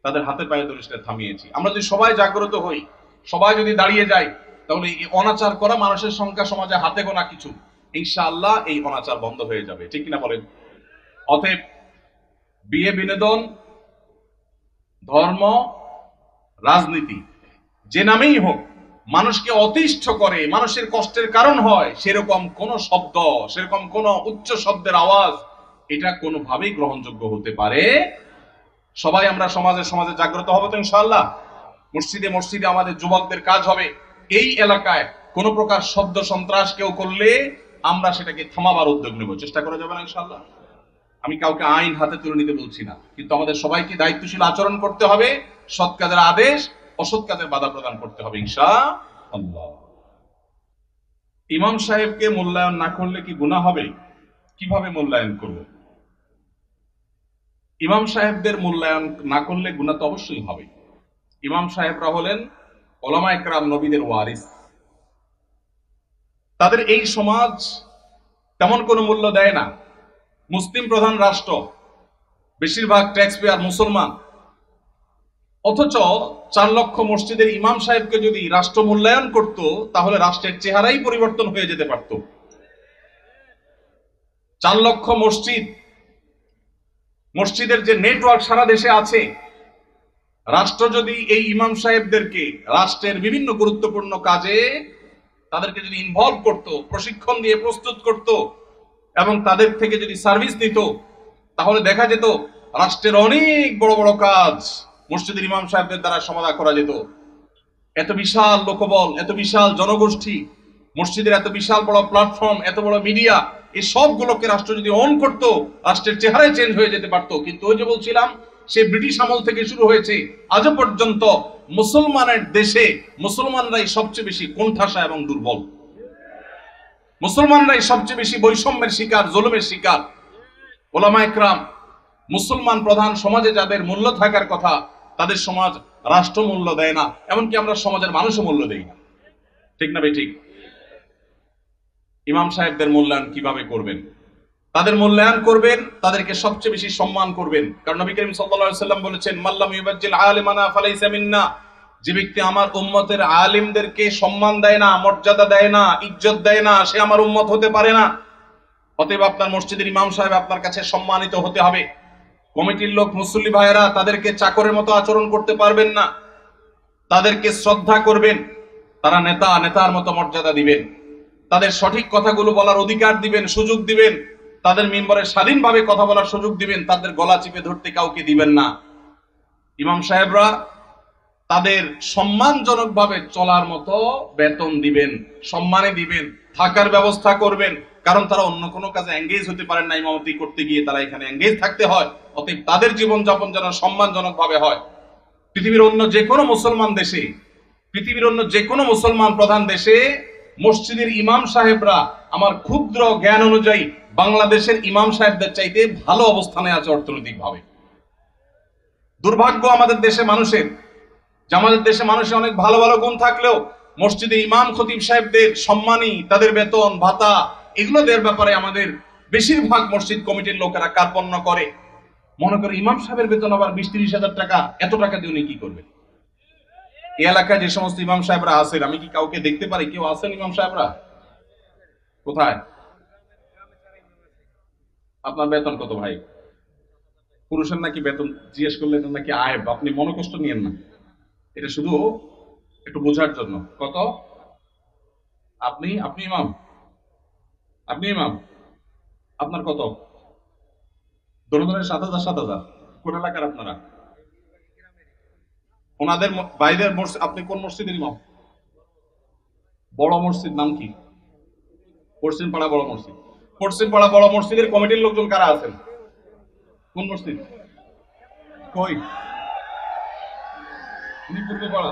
তাদের হাতে পায়ে ধরে সেটা থামিয়েছি। আমরা যদি সবাই জাগ্রত হই, সবাই যদি দাঁড়িয়ে যাই, তাহলে এই অনাচার করা মানুষের সংখ্যা সমাজে হাতে গোনা কিছু, ইনশাআল্লাহ এই অনাচার বন্ধ হয়ে যাবে। ঠিক কিনা বলেন? অতএব বিয়ে, বিনোদন, ধর্ম, রাজনীতি, যে নামেই হোক, মানুষকে অতিষ্ঠ করে, মানুষের কষ্টের কারণ হয়, সেরকম কোন শব্দ, সেরকম কোন উচ্চ শব্দের আওয়াজ, এটা কোনোভাবেই গ্রহণযোগ্য হতে পারে। সবাই আমরা সমাজে জাগ্রত হবো তো ইনশাআল্লাহ। মসজিদে মসজিদে আমাদের যুবকদের কাজ হবে, এই এলাকায় কোন প্রকার শব্দ সন্ত্রাস কেউ করলে আমরা সেটাকে থামাবার উদ্যোগ নেব। চেষ্টা করা যাবে না ইনশাআল্লাহ? আমি কাউকে আইন হাতে তুলে নিতে বলছি না, কিন্তু আমাদের সবাইকে দায়িত্বশীল আচরণ করতে হবে, সৎ কাজের আদেশ, অসৎ কাজের বাধা প্রদান করতে হবে ইনশাআল্লাহ। ইমাম সাহেবকে মূল্যায়ন না করলে কি গুনাহ হবে? কিভাবে মূল্যায়ন করব? ইমাম সাহেবদের মূল্যায়ন না করলে গুনাহ তো অবশ্যই হবে। ইমাম সাহেবরা হলেন উলামায়ে কেরাম, নবীদের ওয়ারিস। তাদের এই সমাজ তেমন কোনো মূল্য দেয় না। মুসলিম প্রধান রাষ্ট্র, বেশিরভাগ ট্যাক্স পেয়ার মুসলমান, অথচ 4 লক্ষ মসজিদের ইমাম সাহেবকে যদি রাষ্ট্র মূল্যায়ন করত, তাহলে রাষ্ট্রের চেহারাই পরিবর্তন হয়ে যেতে পারত। 4 লক্ষ মসজিদ, মসজিদের যে নেটওয়ার্ক সারা দেশে আছে, রাষ্ট্র যদি এই ইমাম সাহেবদেরকে রাষ্ট্রের বিভিন্ন গুরুত্বপূর্ণ কাজে তাদেরকে যদি ইনভলভ করত, প্রশিক্ষণ দিয়ে প্রস্তুত করত, এবং তাদের থেকে যদি সার্ভিস নিত, তাহলে দেখা যেত রাষ্ট্রের অনেক বড় বড় কাজ মসজিদের ইমাম সাহেবদের দ্বারা সমাধা করা যেত। এত বিশাল লোকবল, এত বিশাল জনগোষ্ঠী, মসজিদের এত বিশাল বড় প্ল্যাটফর্ম, এত বড় মিডিয়া, এই সবগুলোকে রাষ্ট্র যদি অন করত, রাষ্ট্রের চেহারাই চেঞ্জ হয়ে যেতে পারত। কিন্তু ওই যে বলছিলাম, সে ব্রিটিশ আমল থেকে শুরু হয়েছে, আজও পর্যন্ত মুসলমানের দেশে মুসলমানরাই সবচেয়ে বেশি কোণঠাসা এবং দুর্বল। মুসলমানরাই সবচেয়ে বেশি বৈষম্যের শিকার, জুলুমের শিকার। উলামায়ে কেরাম, মুসলমান প্রধান সমাজে যাদের মূল্য থাকার কথা, তাদের সমাজ রাষ্ট্র মূল্য দেয় না, এমনকি আমরা সমাজের মানুষও মূল্য দেই না। ঠিক না ভাই? ঠিক। ইমাম সাহেবদের মূল্যায়ন কিভাবে করবেন? তাদের মূল্যায়ন করবেন, তাদেরকে সবচেয়ে বেশি সম্মান করবেন। কারণ নবী করিম সাল্লাল্লাহু আলাইহি ওয়াসাল্লাম বলেছেন, মাল্লাম ইউবাজ্জিল আলিমানা ফালাইসা মিন্না, যে ব্যক্তি আমার উম্মতের আলিমদেরকে সম্মান দেয় না, মর্যাদা দেয় না, ইজ্জত দেয় না, সে আমার উম্মত হতে পারে না। অতএব আপনার মসজিদের ইমাম সাহেব আপনার কাছে সম্মানিত হতে হবে। কমিটির লোক, মুসল্লি ভাইয়েরা তাদেরকে চাকরের মতো আচরণ করতে পারবেন না, তাদেরকে শ্রদ্ধা করবেন। তারা নেতা, নেতার মতো মর্যাদা দিবেন, তাদের সঠিক কথাগুলো বলার অধিকার দিবেন, সুযোগ দিবেন, তাদের মিম্বরে স্বাধীনভাবে কথা বলার সুযোগ দিবেন, তাদের গলা চিপে ধরতে কাউকে দিবেন না। ইমাম সাহেবরা তাদের সম্মানজনকভাবে চলার মতো বেতন দিবেন, সম্মানে দিবেন, থাকার ব্যবস্থা করবেন। কারণ তারা অন্য কোনো কাজে এঙ্গেজ হতে পারেন না, ইমামতি করতে গিয়ে তারা এখানে এঙ্গেজ থাকতে হয়। অতএব তাদের জীবনযাপন যেন সম্মানজনক ভাবে হয়। পৃথিবীর অন্য যে কোনো মুসলমান দেশে, পৃথিবীর অন্য যে কোনো মুসলমান প্রধান দেশে মসজিদের ইমাম সাহেবরা আমার ক্ষুদ্র জ্ঞান অনুযায়ী বাংলাদেশের ইমাম সাহেবদের চাইতে ভালো অবস্থানে আছে অর্থনৈতিক ভাবে। দুর্ভাগ্য আমাদের দেশে মানুষের, যে আমাদের দেশে মানুষের অনেক ভালো ভালো গুণ থাকলেও মসজিদে ইমাম খতিব সাহেবদের সম্মানী, তাদের বেতন ভাতা, এগুলো দেওয়ার ব্যাপারে আমাদের বেশিরভাগ মসজিদ কমিটির লোকেরা কার্পণ্য করে। মনে করে ইমাম সাহেবের বেতন আবার 20-30 হাজার টাকা, এত টাকা দিয়ে উনি কি করবে? এই এলাকায় যে সমস্ত ইমাম সাহেবরা আছেন, আমি কি কাউকে দেখতে পারি কেউ আছেন ইমাম সাহেবরা? কোথায়? আপনার বেতন কত ভাই? পুরুষের নাকি বেতন জিজ্ঞেস করলে এটা নাকি আয়, আপনি মনোকষ্ট নিয়েন না, এটা শুধু একটু বোঝার জন্য। কত? আপনি আপনি ইমাম, আপনি ইমাম, আপনার কত? দরজনের 7,000 7,000। কোন এলাকার আপনারা? ওনাদের বাইরের মসজিদ। আপনি কোন মসজিদের ইমাম? বড় মসজিদ নাম কি? পশ্চিম পাড়া বড় মসজিদ। পশ্চিম পাড়া বড় মসজিদের কমিটির লোকজন কারা আছেন? কোন মসজিদ? কই? পূর্বপাড়া।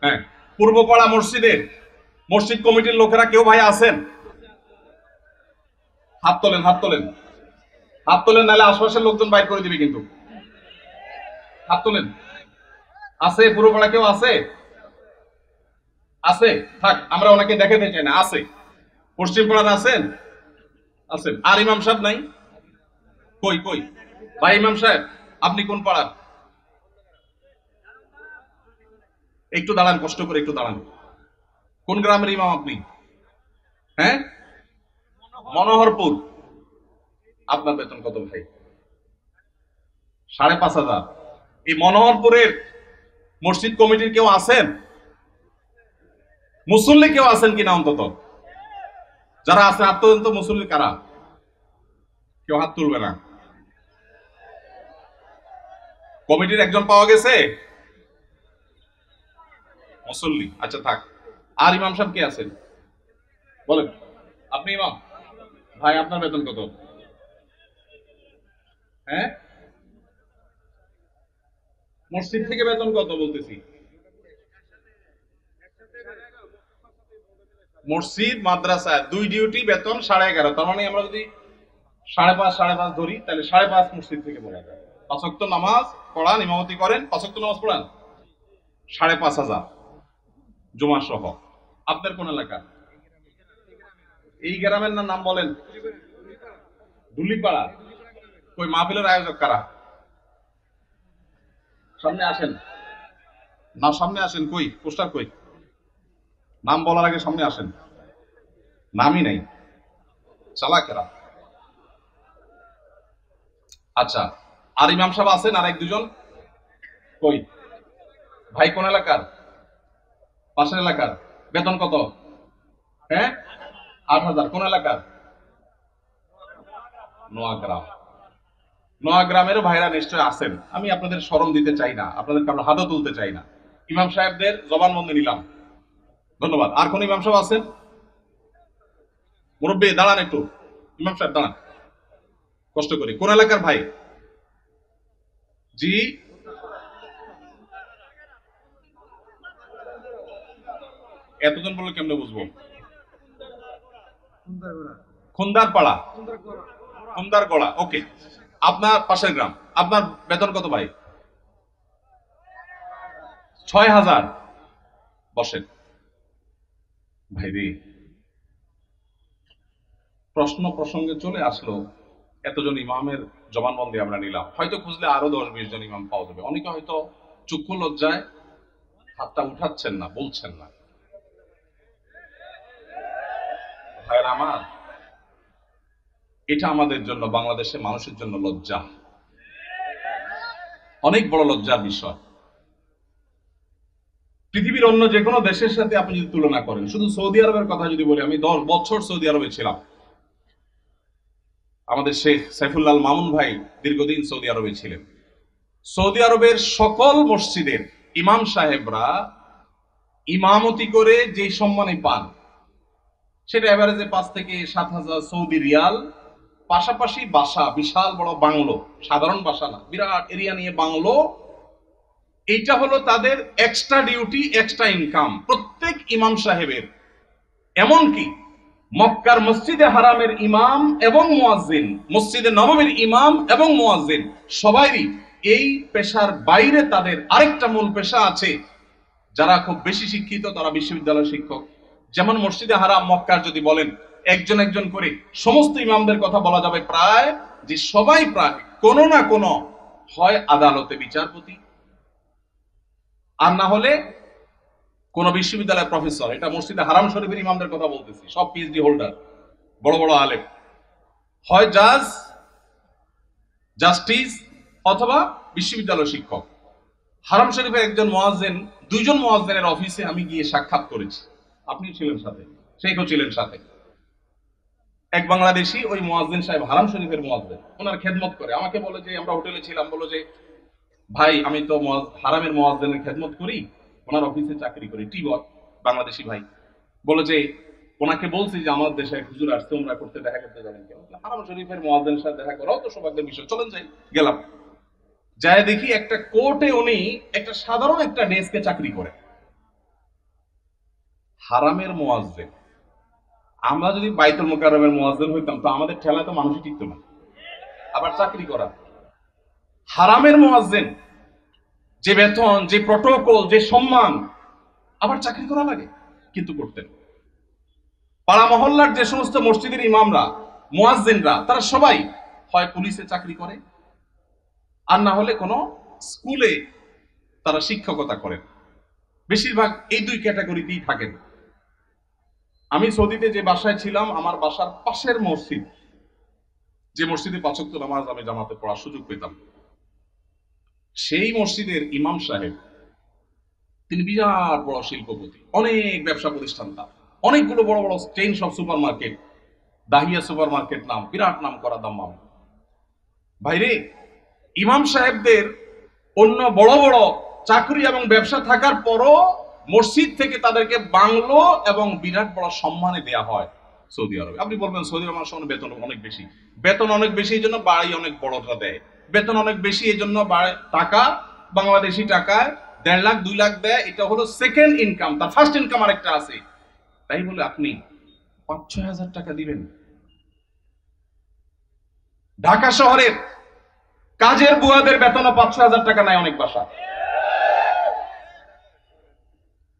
হ্যাঁ, পূর্বপাড়া মসজিদের মসজিদ কমিটির লোকেরা কেউ ভাই আছেন? হাত তোলেন, হাত তোলেন, হাত তোলেন, নাহলে আশপাশের লোকজন বাইর করে দিবে কিন্তু। হাত তোলেন। আছে পূর্বপাড়া কেউ আছে? আছে? থাক, আমরা ওনাকে দেখাতে চাই না। আছে? পশ্চিম পাড়ার আছেন? আছেন। আর ইমাম সাহেব নাই? কই কই ভাই ইমাম সাহেব, আপনি কোন পাড়ার? একটু দাঁড়ান, কষ্ট করে একটু দাঁড়ান। কোন গ্রামের ইমাম আপনি? হ্যাঁ, মনোহরপুর। আপনার বেতন কত ভাই? 5,500। এই মনোহরপুরের মসজিদ কমিটির কেউ আছেন? মুসল্লি কেউ আছেন কিনা অন্তত? যারা আছেন হাত তোলেন তো। মুসল্লি কারা? কেউ হাত তুলবে না। কমিটির একজন পাওয়া গেছে মুসল্লি। আচ্ছা থাক। আর ইমাম সাহেব কে আছেন বলেন? আপনি ইমাম ভাই, আপনার বেতন কত? হ্যাঁ, মসজিদ থেকে বেতন কত বলতেছি? মসজিদ মাদ্রাসা দুই ডিউটি বেতন 11.5। তার মানে আমরা যদি 5.5 ধরি, তাহলে 5.5 মসজিদ থেকে বলা যায়। 5 ওয়াক্ত নামাজ পড়ান, ইমামতি করেন, 5 ওয়াক্ত নামাজ পড়ান, 5,500 জুমা সহ। আপনার কোন এলাকা? এই গ্রামের নাম বলেন? দুলিপাড়া। কই মাহফিলের আয়োজক কারা? সামনে আসেন না, সামনে আসেন। কই পোস্টার কই? নাম বলার আগে সামনে আসেন। নামই নাই, চালাকেরা। আচ্ছা, আর ইমাম সাহেব আছেন আর 1-2 জন? কই ভাই, কোন এলাকার? পাশের এলাকার। বেতন কত? হ্যাঁ, 8,000। কোন এলাকার? নোয়াগ্রাম। নোয়াগ্রামেরও ভাইরা নিশ্চয় আছেন। আমি আপনাদের শরম দিতে চাই না, আপনাদের কারো হাতও তুলতে চাই না। ইমাম সাহেবদের জবানবন্দি নিলাম, ধন্যবাদ। আর কোন ইমাম সাহেব আছেন? মুরব্বী দাঁড়ান একটু। ইমাম সাহেব দাঁড়ান, কষ্ট করি। কোন এলাকার ভাই? জি, এতজন বললে কেমনে বুঝবো? খুন্দার পাড়া, খুন্দার গড়া। ওকে, আপনার পাশের গ্রাম। আপনার বেতন কত ভাই? 6,000। বসেন ভাইরে, প্রশ্ন প্রসঙ্গে চলে আসলো, এতজন ইমামের জবানবন্দি আমরা নিলাম, হয়তো খুঁজলে আরো 10-20 জন ইমাম পাওয়া যাবে। অনেকে হয়তো চক্ষু লজ্জায় হাতটা উঠাচ্ছেন না, বলছেন না। ভাইয়ের আমার, এটা আমাদের জন্য, বাংলাদেশের মানুষের জন্য লজ্জা, অনেক বড় লজ্জার বিষয়। পৃথিবীর অন্য যে কোনো দেশের সাথে আপনি যদি তুলনা করেন, শুধু সৌদি আরবের কথা যদি বলি, আমি 10 বছর সৌদি আরবে ছিলাম। আমাদের শেখ সাইফুল্লাহ মামুন ভাই দীর্ঘদিন সৌদি আরবে ছিলেন। সৌদি আরবের সকল মসজিদের ইমাম সাহেবরা ইমামতি করে যে সম্মানে পান, সেটা এভারেজে 5 থেকে 7,000 সৌদি রিয়াল। পাশাপাশি বাসা, বিশাল বড় বাংলো, সাধারণ বাসা না, বিরাট এরিয়া নিয়ে বাংলো। এইটা হলো তাদের এক্সট্রা ডিউটি, এক্সট্রা ইনকাম প্রত্যেক ইমাম সাহেবের। এমনকি মক্কার মসজিদে হারামের ইমাম এবং মুয়াজ্জিন, মসজিদে নববীর ইমাম এবং মুয়াজ্জিন, সবাইরই এই পেশার বাইরে তাদের আরেকটা মূল পেশা আছে। যারা খুব বেশি শিক্ষিত তারা বিশ্ববিদ্যালয় শিক্ষক। যেমন মসজিদে হারাম মক্কার যদি বলেন একজন একজন করে সমস্ত ইমামদের কথা বলা যাবে, প্রায় যে সবাই প্রায় কোনো না কোনো হয় আদালতে বিচারপতি, আর না হলে কোন বিশ্ববিদ্যালয়ের প্রফেসর। এটা মসজিদে হারাম শরীফের ইমামদের কথা বলতেছি, সব পিএইচডি হোল্ডার, বড় বড় আলেম, হয় জাজ, জাস্টিস অথবা বিশ্ববিদ্যালয় শিক্ষক। হারাম শরীফের একজন মুয়াজ্জিন, 2 জন মুয়াজ্জিনের অফিসে আমি গিয়ে সাক্ষাৎ করেছি, আপনি ছিলেন সাথে, শেখও ছিলেন সাথে। এক বাংলাদেশি ওই মুয়াজ্জিন সাহেব, হারাম শরীফের মুয়াজ্জিন, ওনার খেদমত করে। আমাকে বলে যে, আমরা হোটেলে ছিলাম, বলো যে ভাই আমি তো হারামের মুয়াজ্জিনের খেদমত করি, ওনার অফিসে চাকরি করি, টি বয়, বাংলাদেশি ভাই। বলে যে ওনাকে বলছি যে আমার দেশে হুজুর আসছে, ওমরা করতে, দেখা করতে যাবেন কেন? হারাম শরীফের মুয়াজ্জিনের সাথে দেখা করাও তো সৌভাগ্যের বিষয়, চলেন যাই। গেলাম, যায় দেখি একটা কোর্টে উনি একটা সাধারণ একটা ডেস্কে চাকরি করে, হারামের মুয়াজ্জিন। আমরা যদি বাইতুল মুকাররমের মুয়াজ্জিন হইতাম তো আমাদের ঠেলায় তো মানুষই টিকতো না, আবার চাকরি করা। হারামের মুয়াজ্জিন, যে বেতন, যে প্রটোকল, যে সম্মান, আবার চাকরি করা লাগে, কিন্তু করতেন। পাড়া মহল্লার যে সমস্ত মসজিদের ইমামরা, মুয়াজ্জিনরা, তারা সবাই হয় পুলিশে চাকরি করে, আর না হলে কোনো স্কুলে তারা শিক্ষকতা করেন। বেশিরভাগ এই 2 ক্যাটাগরিতেই থাকেন। আমি সৌদিতে যে বাসায় ছিলাম, আমার বাসার পাশের মসজিদ, যে মসজিদে 5 ওয়াক্ত নামাজ আমি জামাতে পড়ার সুযোগ পেতাম, সেই মসজিদের ইমাম সাহেব, তিনি বিরাট বড় শিল্পপতি, অনেক ব্যবসা প্রতিষ্ঠান তার, অনেকগুলো বড় বড় চেইন সব super market, Dahiya super market নাম, বিরাট নাম করা দাম্মাম। ভাইরে, ইমাম সাহেবদের অন্য বড় বড় চাকরি এবং ব্যবসা থাকার পরও মসজিদ থেকে তাদেরকে বাংলো এবং বিরাট বড় সম্মানে দেয়া হয় সৌদি আরবে। আপনি বলবেন সৌদি আরব মানুষের বেতন অনেক বেশি, বেতন অনেক বেশি এই জন্য বাড়ি অনেক বড়টা দেয়, বেতন অনেক বেশি এই জন্য টাকা, বাংলাদেশি টাকায় 1.5 লাখ 2 লাখ দেয়, এটা হলো সেকেন্ড ইনকাম, তার ফার্স্ট ইনকাম আরেকটা আছে। তাই বলে আপনি 5-6 হাজার টাকা দিবেন? ঢাকা শহরের কাজের বুয়াদের বেতনও 5-6 হাজার টাকা নাই অনেক বাসা।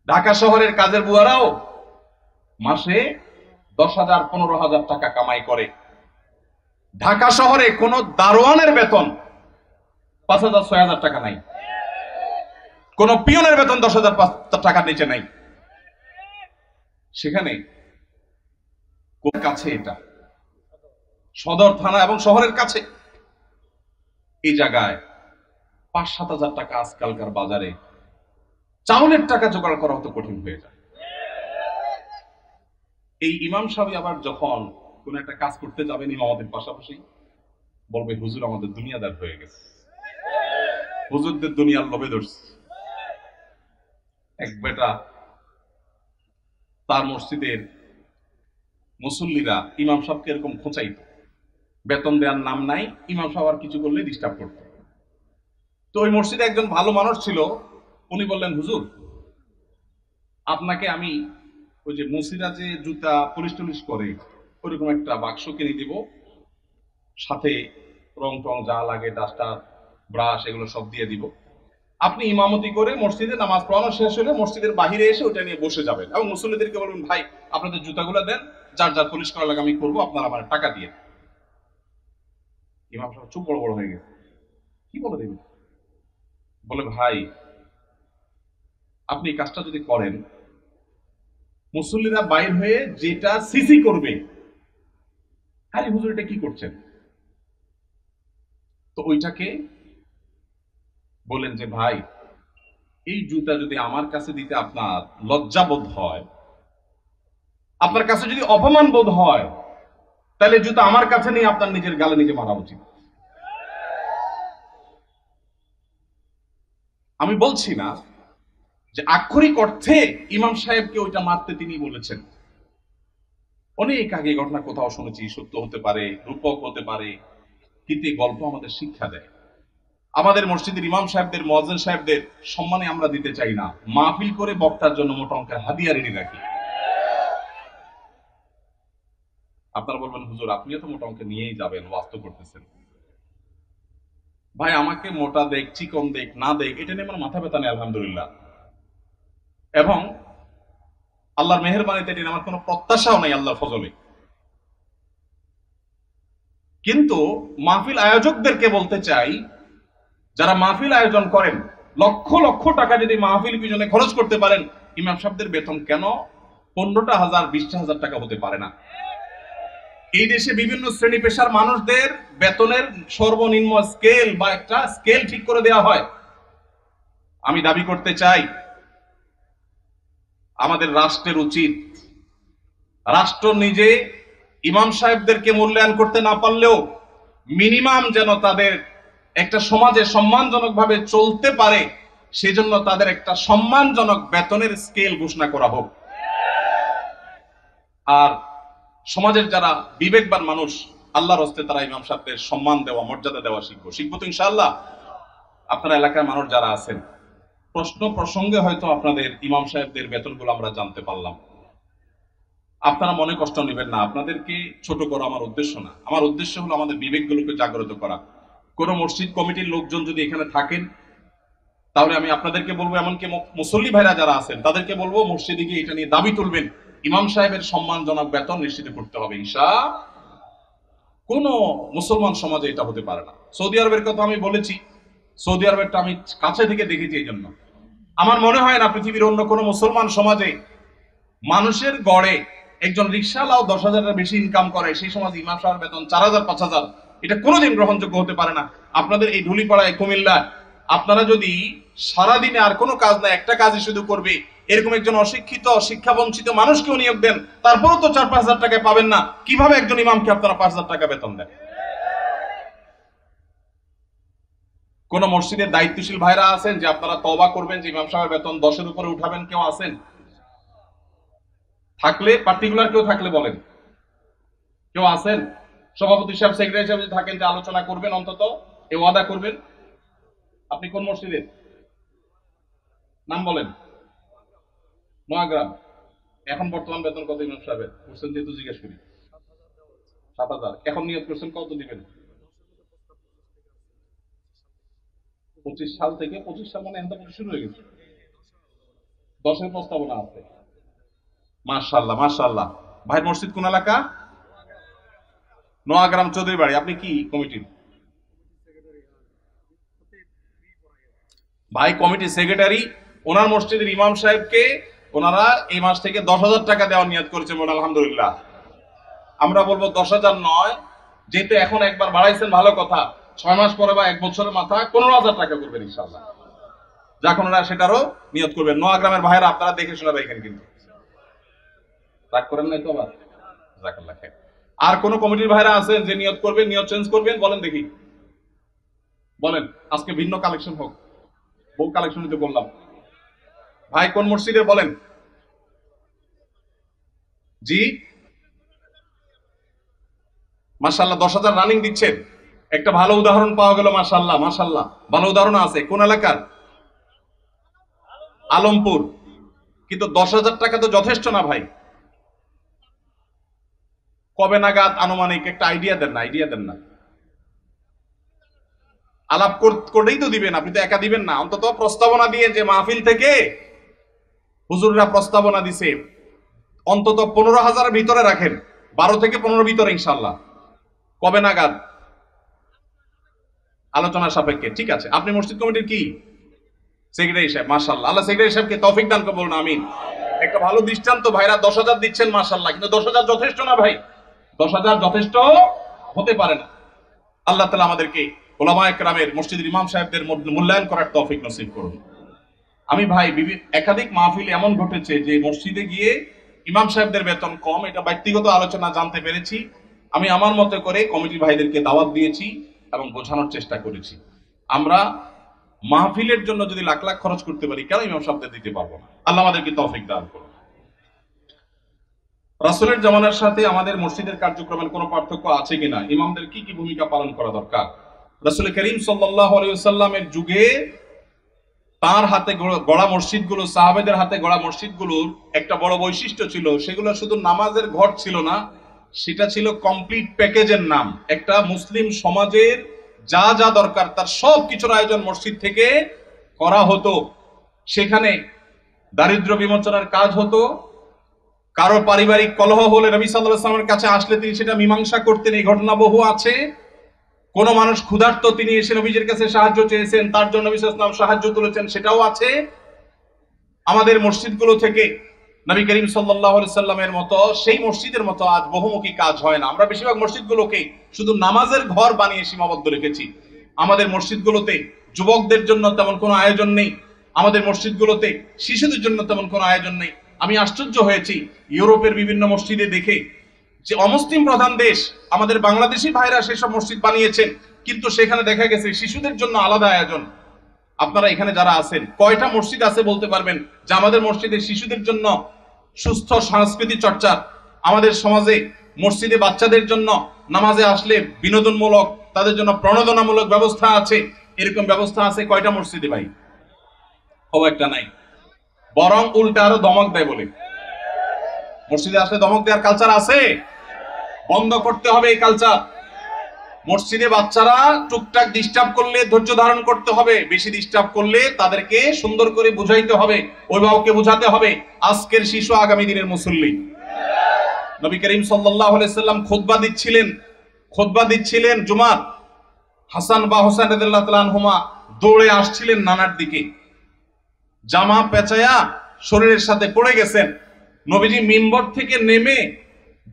ঢাকা শহরের কাজের বুয়ারাও মাসে 10,000 15,000 টাকা কামাই করে। ঢাকা শহরে কোন দারোয়ানের বেতন 5,000-6,000 টাকা নাই, কোন পিয়নের বেতন 10,000 টাকার নিচে নাই। সেখানে কাছে, এটা সদর থানা এবং শহরের কাছে, এই জায়গায় 5-7 হাজার টাকা আজকালকার বাজারে চাউলের টাকা জোগাড় করা হতো কঠিন হয়ে যায়। এই ইমাম সাহেব আবার যখন কোন একটা কাজ করতে যাবেন ইমামতের পাশাপাশি, বলবে হুজুর আমাদের দুনিয়াদার হয়ে গেছে, হুজুরদের দুনিয়ার লোভে ধরছে। এক বেটা, তার মসজিদের মুসল্লিরা ইমাম সাহেবকে এরকম খোঁচাইত, বেতন দেওয়ার নাম নাই, ইমাম সাহেব আর কিছু করলে ডিস্টার্ব করত। তো ওই মসজিদে একজন ভালো মানুষ ছিল, উনি বললেন হুজুর আপনাকে আমি ওই যে মুসিরা যে জুতা পুলিশ টুলিশ করে ওইরকম একটা বাক্স কিনে দিব, সাথে রং টং যা লাগে, ডাস্টার, ব্রাশ, এগুলো সব দিয়ে দিব। আপনি ইমামতি করে মসজিদে নামাজ পড়ানো শেষ হলে মসজিদের বাহিরে এসে ওটা নিয়ে বসে যাবেন এবং মুসল্লিদেরকে বলবেন, ভাই আপনাদের জুতাগুলো দেন, যার যার পুলিশ করা লাগে আমি করবো, আপনারা আমার টাকা দিয়ে। ইমাম সাহেব চুপ বড় বড় হয়ে গেছে, কি বলে দেবেন? বলে, ভাই আপনি এই কাজটা যদি করেন, মুসল্লিরা বাইর হয়ে যেটা সিসি করবে, আরে হুজুর এটা কি করছেন, তো ওইটাকে বলেন যে ভাই এই জুতা যদি আমার কাছে দিতে আপনার লজ্জাবোধ হয়, আপনার কাছে যদি অপমান বোধ হয়, তাহলে জুতা আমার কাছে নিয়ে আপনার নিজের গালে নিজে মারা উচিত। আমি বলছি না যে আক্ষরিক অর্থে ইমাম সাহেবকে ওইটা মারতে তিনি বলেছেন। অনেক আগে ঘটনা কোথাও শুনেছি, সত্য হতে পারে, রূপক হতে পারে, কিন্তু এই গল্প আমাদের শিক্ষা দেয়। আমাদের মসজিদের ইমাম সাহেবদের, মুয়াজ্জিন সাহেবদের সম্মানে আমরা দিতে চাই না, মাহফিল করে বক্তার জন্য মোটা অঙ্কের হাদিয়া রেডি রাখি। আপনারা বলবেন, হুজুর আপনিও তো মোটা অঙ্কে নিয়েই যাবেন, বাস্তব করতেছেন। ভাই আমাকে মোটা দেখ, চিকন দেখ, না দেখ, এটা নিয়ে আমার মাথা ব্যথা নেই, আলহামদুলিল্লাহ। এবং আল্লাহর মেহেরবানিতে এটা আমার কোনো প্রত্যাশাও নাই আল্লাহর ফজলে। কিন্তু মাহফিল আয়োজকদেরকে বলতে চাই, যারা মাহফিল আয়োজন করেন, লক্ষ লক্ষ টাকা যদি মাহফিল পিছনে খরচ করতে পারেন, ইমাম সাহেবদের বেতন কেন 15,000 20,000 টাকা হতে পারে না? এই দেশে বিভিন্ন শ্রেণী পেশার মানুষদের বেতনের সর্বনিম্ন স্কেল বা একটা স্কেল ঠিক করে দেওয়া হয়। আমি দাবি করতে চাই, আমাদের রাষ্ট্রের উচিত, রাষ্ট্র নিজে ইমাম সাহেবদেরকে মূল্যায়ন করতে না পারলেও মিনিমাম যেন তাদের একটা সমাজে সম্মানজনক ভাবে চলতে পারে, সেজন্য তাদের একটা সম্মানজনক বেতনের স্কেল ঘোষণা করা হোক। আর সমাজের যারা বিবেকবান মানুষ, আল্লাহর হস্তে তারা ইমাম সাহেবদের সম্মান দেওয়া, মর্যাদা দেওয়া শিখবো তো ইনশাআল্লাহ। আপনারা এলাকার মানুষ যারা আছেন, প্রশ্ন প্রসঙ্গে হয়তো আপনাদের ইমাম সাহেবদের বেতনগুলো আমরা জানতে পারলাম, আপনারা মনে কষ্ট নেবেন না, আপনাদেরকে ছোট করা আমার উদ্দেশ্য না। আমার উদ্দেশ্য হলো আমাদের বিবেকগুলোকে জাগ্রত করা। কোন মসজিদ কমিটির লোকজন যদি এখানে থাকেন, তাহলে আমি আপনাদেরকে বলবো, এমনকি মুসল্লি ভাইরা যারা আছেন তাদেরকে বলবো, মসজিদে গিয়ে এটা নিয়ে দাবি তুলবেন, ইমাম সাহেবের সম্মানজনক বেতন নিশ্চিত করতে হবে ইনশাআল্লাহ। কোন মুসলমান সমাজে এটা হতে পারে না। সৌদি আরবের কথা আমি বলেছি, সৌদি আরবেরটা আমি কাছে থেকে দেখেছি, এই জন্য আমার মনে হয় না পৃথিবীর অন্য কোন মুসলমান সমাজে মানুষের গড়ে একজন রিক্সাওয়ালাও 10,000-এর বেশি ইনকাম করে, সেই সমাজ ইমাম সাহেবের বেতন 4,000 5,000, এটা কোনোদিন গ্রহণযোগ্য হতে পারে না। আপনাদের এই ধুলিপাড়ায়, কুমিল্লা, আপনারা যদি সারাদিনে আর কোনো কাজ না, একটা কাজই শুধু করবে, এরকম একজন অশিক্ষিত, শিক্ষা বঞ্চিত মানুষকেও নিয়োগ দেন, তারপরেও তো 4-5 হাজার টাকা পাবেন না। কিভাবে একজন ইমামকে আপনারা 5,000 টাকা বেতন দেন? কোন মসজিদের দায়িত্বশীল ভাইরা আছেন যে আপনারা তওবা করবেন যে ইমাম সাহেবের বেতন 10-এর উপরে উঠাবেন? কেউ আছেন? থাকলে, পার্টিকুলার কেউ থাকলে বলেন, কেউ আছেন? সভাপতি সাহেব, সেক্রেটারি সাহেব যদি থাকেন যে আলোচনা করবেন, অন্তত এ ওয়াদা করবেন। আপনি কোন মসজিদের নাম বলেন? নোয়াগ্রাম। এখন বর্তমান বেতন কত ইমাম সাহেবের? বুঝছেন যেহেতু জিজ্ঞেস করি। 7,000। এখন নিয়োগ করছেন, কত দিবেন? 25 সাল থেকে। 25 সাল মানে এখন তো শুরু হয়ে গেছে, 10-এর প্রস্তাবনা আছে। মাশাআল্লাহ মাশাআল্লাহ। ভাই মসজিদ কোন এলাকা? নোয়াগ্রাম চৌধুরী বাড়ি। আপনি কি কমিটির? ভাই কমিটি সেক্রেটারি। ওনার মসজিদের ইমাম সাহেবকে ওনারা এই মাস থেকে 10,000 টাকা দেওয়ার নিয়ত করেছেন, বলে আলহামদুলিল্লাহ। আমরা বলবো 10,000 নয়, যেহেতু এখন একবার বাড়াইছেন ভালো কথা, 6 মাস পরে বা 1 বছরের মাথা 15,000 টাকা করবেন ইনশাআল্লাহ। যখন ওরা সেটারও নিয়ত করবেন। নোয়াগ্রামের ভাইরা আপনারা দেখে শুনে রাখেন, কিন্তু রাগ করেন নাই তো আবার? জাযাকাল্লাহ খাইর। আর কোন কমিটির ভাইরা আছেন যে নিয়ত করবেন, নিয়ত চেঞ্জ করবেন? বলেন দেখি, বলেন। আজকে ভিন্ন কালেকশন হোক, বহু কালেকশন নিতে বললাম। ভাই কোন মসজিদে বলেন? জি মাশাআল্লাহ, 10,000 রানিং দিচ্ছেন, একটা ভালো উদাহরণ পাওয়া গেল। মাশাআল্লাহ মাশাআল্লাহ, ভালো উদাহরণ আছে। কোন এলাকার? আলমপুর। কিন্তু 10,000 টাকা তো যথেষ্ট না ভাই। কবে নাগাদ আনুমানিক একটা আইডিয়া দেন না, আইডিয়া দেন না। আলাপ করেই তো দিবেন, আপনি তো একা দিবেন না, অন্তত প্রস্তাবনা দিয়ে যে মাহফিল থেকে হুজুররা প্রস্তাবনা দিছে অন্তত 15,000 ভিতরে রাখেন, 12 থেকে 15 ভিতরে ইনশাল্লাহ। কবে নাগাদ? আলোচনা সাপেক্ষে, ঠিক আছে। আপনি মসজিদ কমিটির কি সেক্রেটারি সাহেব, মাশাআল্লাহ, আল্লাহ সেক্রেটারি সাহেবকে তৌফিক দান করুন, আমিন। একটা ভালো দৃষ্টান্ত, ভাইরা 10,000 দিচ্ছেন মাশাআল্লাহ, কিন্তু 10,000 যথেষ্ট না ভাই, 10,000 যথেষ্ট হতে পারে না। আল্লাহ তাআলা আমাদেরকে উলামায়ে কেরামের, মসজিদের ইমাম সাহেবদের মূল্যায়ন করার তৌফিক নসিব করুন। আমি ভাই একাধিক মাহফিল এমন ঘটেছে যে মসজিদে গিয়ে ইমাম সাহেবদের বেতন কম, এটা ব্যক্তিগত আলোচনা জানতে পেরেছি। আমি আমার মতো করে কমিটি ভাইদেরকে দাওয়াত দিয়েছি এবং বোঝানোর চেষ্টা করেছি, আমরা মাহফিলের জন্য যদি লাখ লাখ খরচ করতে পারি, কেন ইমাম সাহেবদের দিতে পারবো না? আল্লাহ আমাদেরকে তৌফিক দান করুন। রাসূলের জামানার সাথে আমাদের মসজিদের কার্যক্রমের কোনো পার্থক্য আছে কিনা, ইমামদের কি কি ভূমিকা পালন করা দরকার? রাসূল করিম সাল্লাল্লাহু আলাইহি ওয়াসাল্লামের যুগে তার হাতে গড়া মসজিদগুলো, সাহাবেদের হাতে গড়া মসজিদগুলোর একটা বড় বৈশিষ্ট্য ছিল, সেগুলো শুধু নামাজের ঘর ছিল না, সেটা ছিল কমপ্লিট প্যাকেজের নাম। একটা মুসলিম সমাজের যা যা দরকার তার সব কিছুর আয়োজন মসজিদ থেকে করা হতো। সেখানে দারিদ্র বিমোচনের কাজ হতো, কারো পারিবারিক কলহ হলে নবী সাল্লাল্লাহু আলাইহি ওয়াসাল্লামের কাছে আসলে তিনি সেটা মীমাংসা করতেন, এই ঘটনা বহু আছে। কোন মানুষ ক্ষুধার্ত, তিনি এসে নবীজির কাছে সাহায্য চেয়েছেন, তার জন্য নবী সাল্লাল্লাহু আলাইহি ওয়াসাল্লাম সাহায্য তুলেছেন, সেটাও আছে। আমাদের মসজিদগুলো থেকে নবী করিম সাল্লাল্লাহু আলাইহি সাল্লামের মতো, সেই মসজিদের মতো আজ বহুমুখী কাজ হয় না। আমরা বেশিরভাগ মসজিদগুলোকে শুধু নামাজের ঘর বানিয়ে সীমাবদ্ধ রেখেছি। আমাদের মসজিদগুলোতে যুবকদের জন্য তেমন কোনো আয়োজন নেই, আমাদের মসজিদগুলোতে শিশুদের জন্য তেমন কোনো আয়োজন নেই। আমি আশ্চর্য হয়েছি ইউরোপের বিভিন্ন মসজিদে দেখে, যে অমুসলিম প্রধান দেশ, আমাদের বাংলাদেশি ভাইরা সেসব মসজিদ বানিয়েছেন, কিন্তু সেখানে দেখা গেছে শিশুদের জন্য আলাদা আয়োজন। আপনারা এখানে যারা আছেন, কয়টা মসজিদ আছে বলতে পারবেন যে আমাদের মসজিদে শিশুদের জন্য সুস্থ সংস্কৃতি চর্চার, আমাদের সমাজে মসজিদে বাচ্চাদের জন্য নামাজে আসলে বিনোদনমূলক, তাদের জন্য প্রণোদনামূলক ব্যবস্থা আছে, এরকম ব্যবস্থা আছে কয়টা মসজিদে ভাই? খুব একটা নাই, বরং উল্টা আরো ধমক দেয় বলে। মসজিদে আসলে ধমক দেওয়ার কালচার আছে, বন্ধ করতে হবে এই কালচার। মসজিদে বাচ্চারা টুকটাক ডিস্টার্ব করলে ধৈর্য ধারণ করতে হবে, বেশি ডিস্টার্ব করলে তাদেরকে সুন্দর করে বুঝাইতে হবে, অভিভাবককে বুঝাতে হবে আজকের শিশু আগামী দিনের মুসল্লি। নবী করিম সাল্লাল্লাহু আলাইহি সাল্লাম খুতবা দিচ্ছিলেন জুমার, হাসান বা হোসেন রাদিয়াল্লাহু তাআলা আনহুমা দৌড়ে আসছিলেন নানার দিকে, জামা পেঁচায়া শরীরের সাথে পড়ে গেছেন। নবীজি মিম্বর থেকে নেমে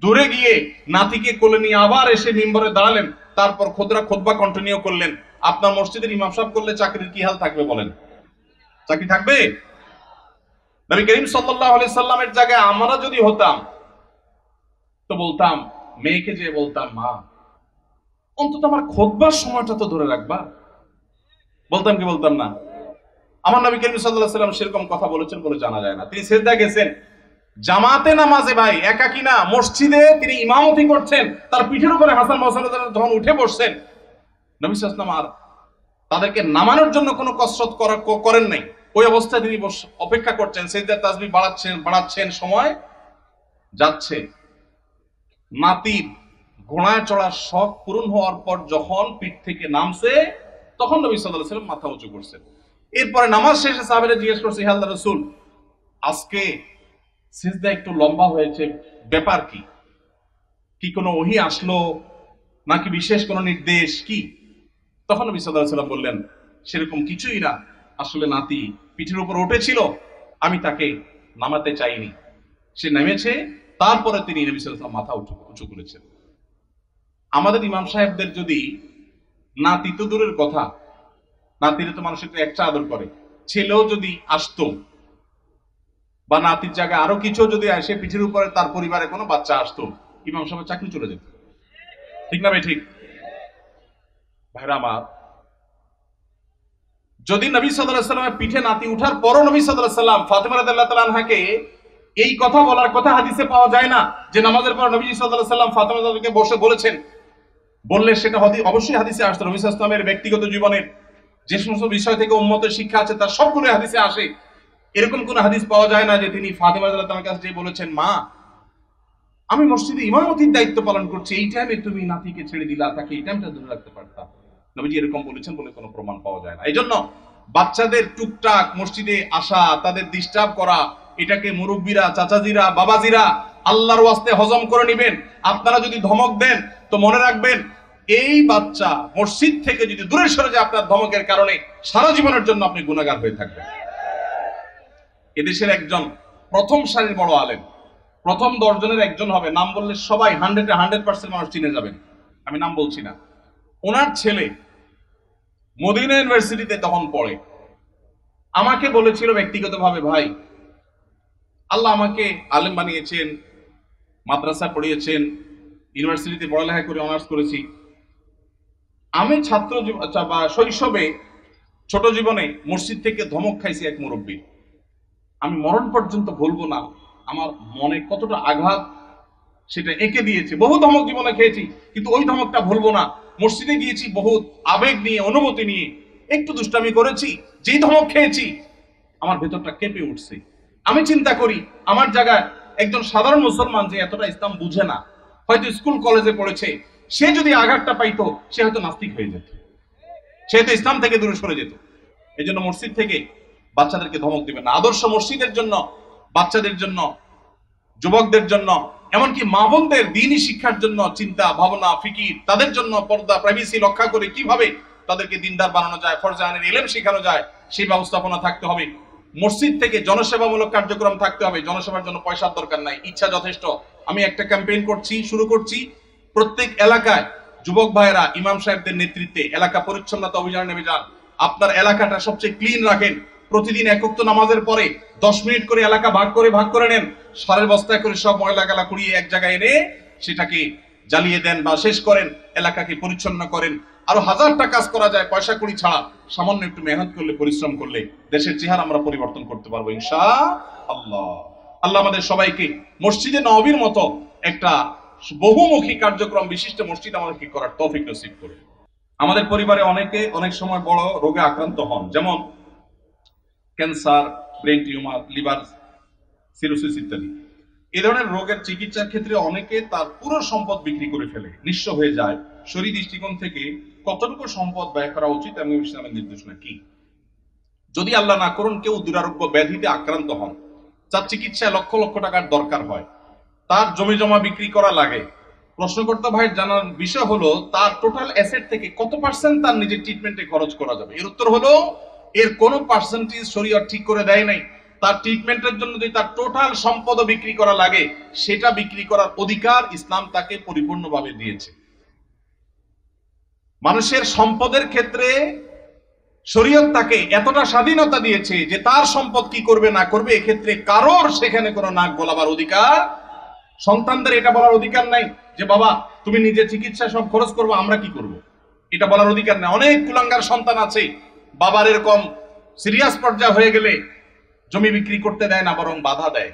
দূরে গিয়ে নাতিকে কোলে নিয়ে আবার এসে মিম্বরে দাঁড়ালেন, তারপর খুতবা কন্টিনিউ করলেন। আপনার মসজিদের ইমাম সাহেব করলে চাকরির কি হাল থাকবে বলেন? চাকরি থাকবে? নবী করিম সাল্লাল্লাহু আলাইহি সাল্লামের জায়গায় আমরা যদি হতাম তো বলতাম, মেয়েকে যে বলতাম, মা অন্তত আমার খুতবার সময়টা তো ধরে রাখবা, বলতাম কি বলতাম না? আমার নবী করিম সাল্লাল্লাহু আলাইহি সাল্লাম সেরকম কথা বলেছেন বলে জানা যায় না। তিনি সিজদা গেছেন জামাতে নামাজে, ভাই একাকী না, মসজিদে তিনি ইমামতি করছেন, তার পিঠের উপরে হাসান মাহমুদ যখন উঠে বসছেন, নবী সাল্লাল্লাহু আলাইহি ওয়াসাল্লাম আর তাদেরকে নামানোর জন্য কোনো কসরত করেন নাই। ওই অবস্থায় তিনি অপেক্ষা করছেন, সিজদার তাসবিহ বাড়াচ্ছেন, সময় যাচ্ছে। নাতির ঘোড়ায় চড়ার শখ পূরণ হওয়ার পর যখন পিঠ থেকে নামছে, তখন নবী সাল্লাল্লাহু আলাইহি ওয়াসাল্লাম মাথা উঁচু করছেন। এরপরে নামাজ শেষে সাহাবীরা জিজ্ঞেস করছে, হে আল্লাহর রাসূল, আজকে সিজদা একটু লম্বা হয়েছে, ব্যাপার কি? কি কোনো ওহী আসলো নাকি বিশেষ কোনো নির্দেশ কি? তখন নবী সাল্লাল্লাহু আলাইহি ওয়াসাল্লাম বললেন, সেরকম কিছুই না, আসলে নাতি পিঠের উপর উঠেছিল, আমি তাকে নামাতে চাইনি, সে নেমেছে, তারপরে তিনি নবী সাল্লাল্লাহু আলাইহি ওয়াসাল্লাম মাথা উঁচু করেছেন। আমাদের ইমাম সাহেবদের যদি নাতি তো দূরের কথা, নাতিরে তো মানুষ একটু একটা আদর করে, ছেলেও যদি আসতো বা নাতির জায়গায় আরো কিছু যদি আসে, পিঠের উপরে তার পরিবারে কোনো বাচ্চা আসতো, ইমাম সাহেবের চাকরি চলে যেত। ঠিক না ভাই? ঠিক ভাইরা আমার, যদি নবী সাল্লাল্লাহু আলাইহি ওয়াসাল্লামের পিঠে নাতি উঠার পরও নবী সাল্লাল্লাহু আলাইহি ওয়াসাল্লাম ফাতেমা রাদিয়াল্লাহু তাআলা আনহাকে এই কথা বলার কথা হাদিসে পাওয়া যায় না যে নামাজের পর নবী সাল্লাল্লাহু আলাইহি ওয়াসাল্লাম ফাতেমা রাদিয়াল্লাহু বসে বলেছেন। বললে সেটা অবশ্যই হাদিসে আসতো। নবী সাল্লাল্লাহু আলাইহি ওয়াসাল্লামের ব্যক্তিগত জীবনের যে সমস্ত বিষয় থেকে উম্মতের শিক্ষা আছে তার সবগুলো হাদিসে আসে। এরকম কোন হাদিস পাওয়া যায় না যে তিনি ফাতেমা রাদিয়াল্লাহু তাআলার কাছে বলেছেন, মা আমি মসজিদে ইমামতির দায়িত্ব পালন করছি, এই টাইমে তুমি নাতিকে ছেড়ে দিলা, তাকে এই টাইমটা ধরে রাখতে পারতাম। নবীজি এরকম বলেছেন বলে কোনো প্রমাণ পাওয়া যায় না। এই জন্য বাচ্চাদের টুকটাক মসজিদে আসা, তাদের ডিস্টার্ব করা, এটাকে মুরব্বীরা, চাচাজিরা, বাবাজিরা আল্লাহর ওয়াস্তে হজম করে নেবেন। আপনারা যদি ধমক দেন তো মনে রাখবেন, এই বাচ্চা মসজিদ থেকে যদি দূরে সরে যায় আপনার ধমকের কারণে, সারা জীবনের জন্য আপনি গুনাহগার হয়ে থাকবেন। এদেশের একজন প্রথম সারির বড় আলেম, প্রথম 10 জনের একজন হবে, নাম বললে সবাই 100% মানুষ চিনে যাবেন, আমি নাম বলছি না। ওনার ছেলে মদিনা ইউনিভার্সিটিতে তখন পড়ে, আমাকে বলেছিল ব্যক্তিগতভাবে, ভাই আল্লাহ আমাকে আলেম বানিয়েছেন, মাদ্রাসা পড়িয়েছেন, ইউনিভার্সিটিতে পড়ালেখা করে অনার্স করেছি, আমি ছাত্র বা শৈশবে ছোট জীবনে মসজিদ থেকে ধমক খাইছি এক মুরব্বী, আমি মরণ পর্যন্ত ভুলবো না। আমার মনে কতটা আঘাত সেটা এঁকে দিয়েছে। বহু ধমক জীবনে খেয়েছি, কিন্তু ওই ধমকটা ভুলবো না। মসজিদে গিয়েছি বহুত আবেগ নিয়ে, অনুভূতি নিয়ে, একটু দুষ্টামি করেছি, যেই ধমক খেয়েছি আমার ভেতরটা কেঁপে উঠছে। আমি চিন্তা করি, আমার জায়গায় একজন সাধারণ মুসলমান যে এতটা ইসলাম বুঝে না, হয়তো স্কুল কলেজে পড়েছে, সে যদি আঘাতটা পাইতো সে হয়তো নাস্তিক হয়ে যেত, সে তো ইসলাম থেকে দূরে সরে যেত। এই জন্য মসজিদ থেকে বাচ্চাদেরকে ধমক দিবেন না। আদর্শ মসজিদের জন্য, বাচ্চাদের জন্য, যুবকদের জন্য, এমনকি মা বোনদের দ্বীনি শিক্ষার জন্য চিন্তা ভাবনা, ফিকির, তাদের জন্য পর্দা, প্রাইভেসি রক্ষা করে কিভাবে তাদেরকে দিনদার বানানো যায়, ফরজে আইনের ইলম শেখানো যায়, সেই ব্যবস্থাপনা থাকতে হবে। মসজিদ থেকে জনসেবামূলক কার্যক্রম থাকতে হবে। জনসেবার জন্য পয়সার দরকার নাই, ইচ্ছা যথেষ্ট। আমি একটা ক্যাম্পেইন শুরু করছি, প্রত্যেক এলাকায় যুবক ভাইয়েরা ইমাম সাহেবদের নেতৃত্বে এলাকা পরিচ্ছন্নতা অভিযান নেমে যান। আপনার এলাকাটা সবচেয়ে ক্লিন রাখেন। প্রতিদিন এক ওয়াক্ত নামাজের পরে 10 মিনিট করে এলাকা ভাগ করে নেন, সারের বস্তায় করে সব ময়লা গালা কুড়িয়ে এক জায়গায় এনে সেটাকে জ্বালিয়ে দেন বা শেষ করেন, এলাকাকে পরিচ্ছন্ন করেন। আরো হাজারটা কাজ করা যায় পয়সা কড়ি ছাড়া, সামান্য একটু মেহনত করলে, পরিশ্রম করলে দেশের চেহারা আমরা পরিবর্তন করতে পারবো ইনশাআল্লাহ। আল্লাহ আমাদের সবাইকে মসজিদে নববীর মতো একটা বহুমুখী কার্যক্রম বিশিষ্ট মসজিদ আমাদেরকে করার তৌফিক নসিব করুন। আমাদের পরিবারে অনেকে অনেক সময় বড় রোগে আক্রান্ত হন, যেমন cancer, brain tumour, liver cirrhosis ইত্যাদি। এই ধরনের রোগের চিকিৎসার ক্ষেত্রে অনেকে তার পুরো সম্পদ বিক্রি করে ফেলে, নিঃস্ব হয়ে যায়। শরীর দৃষ্টিকোণ থেকে কতটুকু সম্পদ ব্যয় করা উচিত এবং ইসলামের নির্দেশনা কি? যদি আল্লাহ না করুন কেউ দুরারোগ্য ব্যাধিতে আক্রান্ত হন, যার চিকিৎসায় লক্ষ লক্ষ টাকার দরকার হয়, তার জমি জমা বিক্রি করা লাগে, প্রশ্নকর্তা ভাইয়ের জানার বিষয় হলো তার টোটাল অ্যাসেট থেকে কত পার্সেন্ট তার নিজের ট্রিটমেন্টে খরচ করা যাবে? এর উত্তর হলো এর কোনো পার্সেন্টেজ শরীয়ত ঠিক করে দেয় নাই। তার ট্রিটমেন্টের জন্য যদি তার টোটাল সম্পদ বিক্রি করা লাগে, সেটা বিক্রি করার অধিকার ইসলাম তাকে পরিপূর্ণভাবে দিয়েছে। মানুষের সম্পদের ক্ষেত্রে শরীয়ত তাকে এতটা স্বাধীনতা দিয়েছে যে তার সম্পদ কি করবে না করবে এক্ষেত্রে কারোর সেখানে কোনো নাক গলাবার অধিকার, সন্তানদের এটা বলার অধিকার নাই যে বাবা তুমি নিজে চিকিৎসা সব খরচ করবো, আমরা কি করব, এটা বলার অধিকার নাই। অনেক কুলাঙ্গার সন্তান আছে, বাবার এরকম সিরিয়াস পর্যায়ে হয়ে গেলে জমি বিক্রি করতে দেয় না, বরং বাধা দেয়।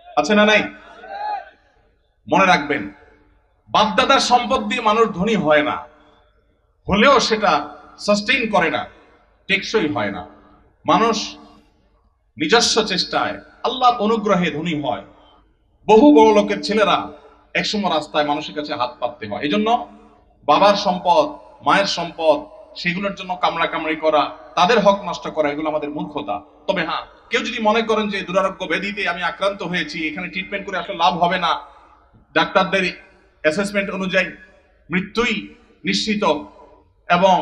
আছে না নাই? মনে রাখবেন, বাপদাদার সম্পদ দিয়ে মানুষ ধনী হয় না, হলেও সেটা সাস্টেইন করে না, টেকসই হয় না। মানুষ নিজস্ব চেষ্টায় আল্লাহর অনুগ্রহে ধনী হয়। বহু বড় লোকের ছেলেরা একসময় রাস্তায় মানুষের কাছে হাত পাততে হয়। এই জন্য বাবার সম্পদ, মায়ের সম্পদ, সেগুলোর জন্য কামড়াকামড়ি করা, তাদের হক নষ্ট করা, এগুলো আমাদের মূর্খতা। তবে হ্যাঁ, কেউ যদি মনে করেন যে দুরারোগ্য ব্যাধিতে আমি আক্রান্ত হয়েছি, এখানে ট্রিটমেন্ট করে আসলে লাভ হবে না, ডাক্তারদের অ্যাসেসমেন্ট অনুযায়ী মৃত্যুই নিশ্চিত এবং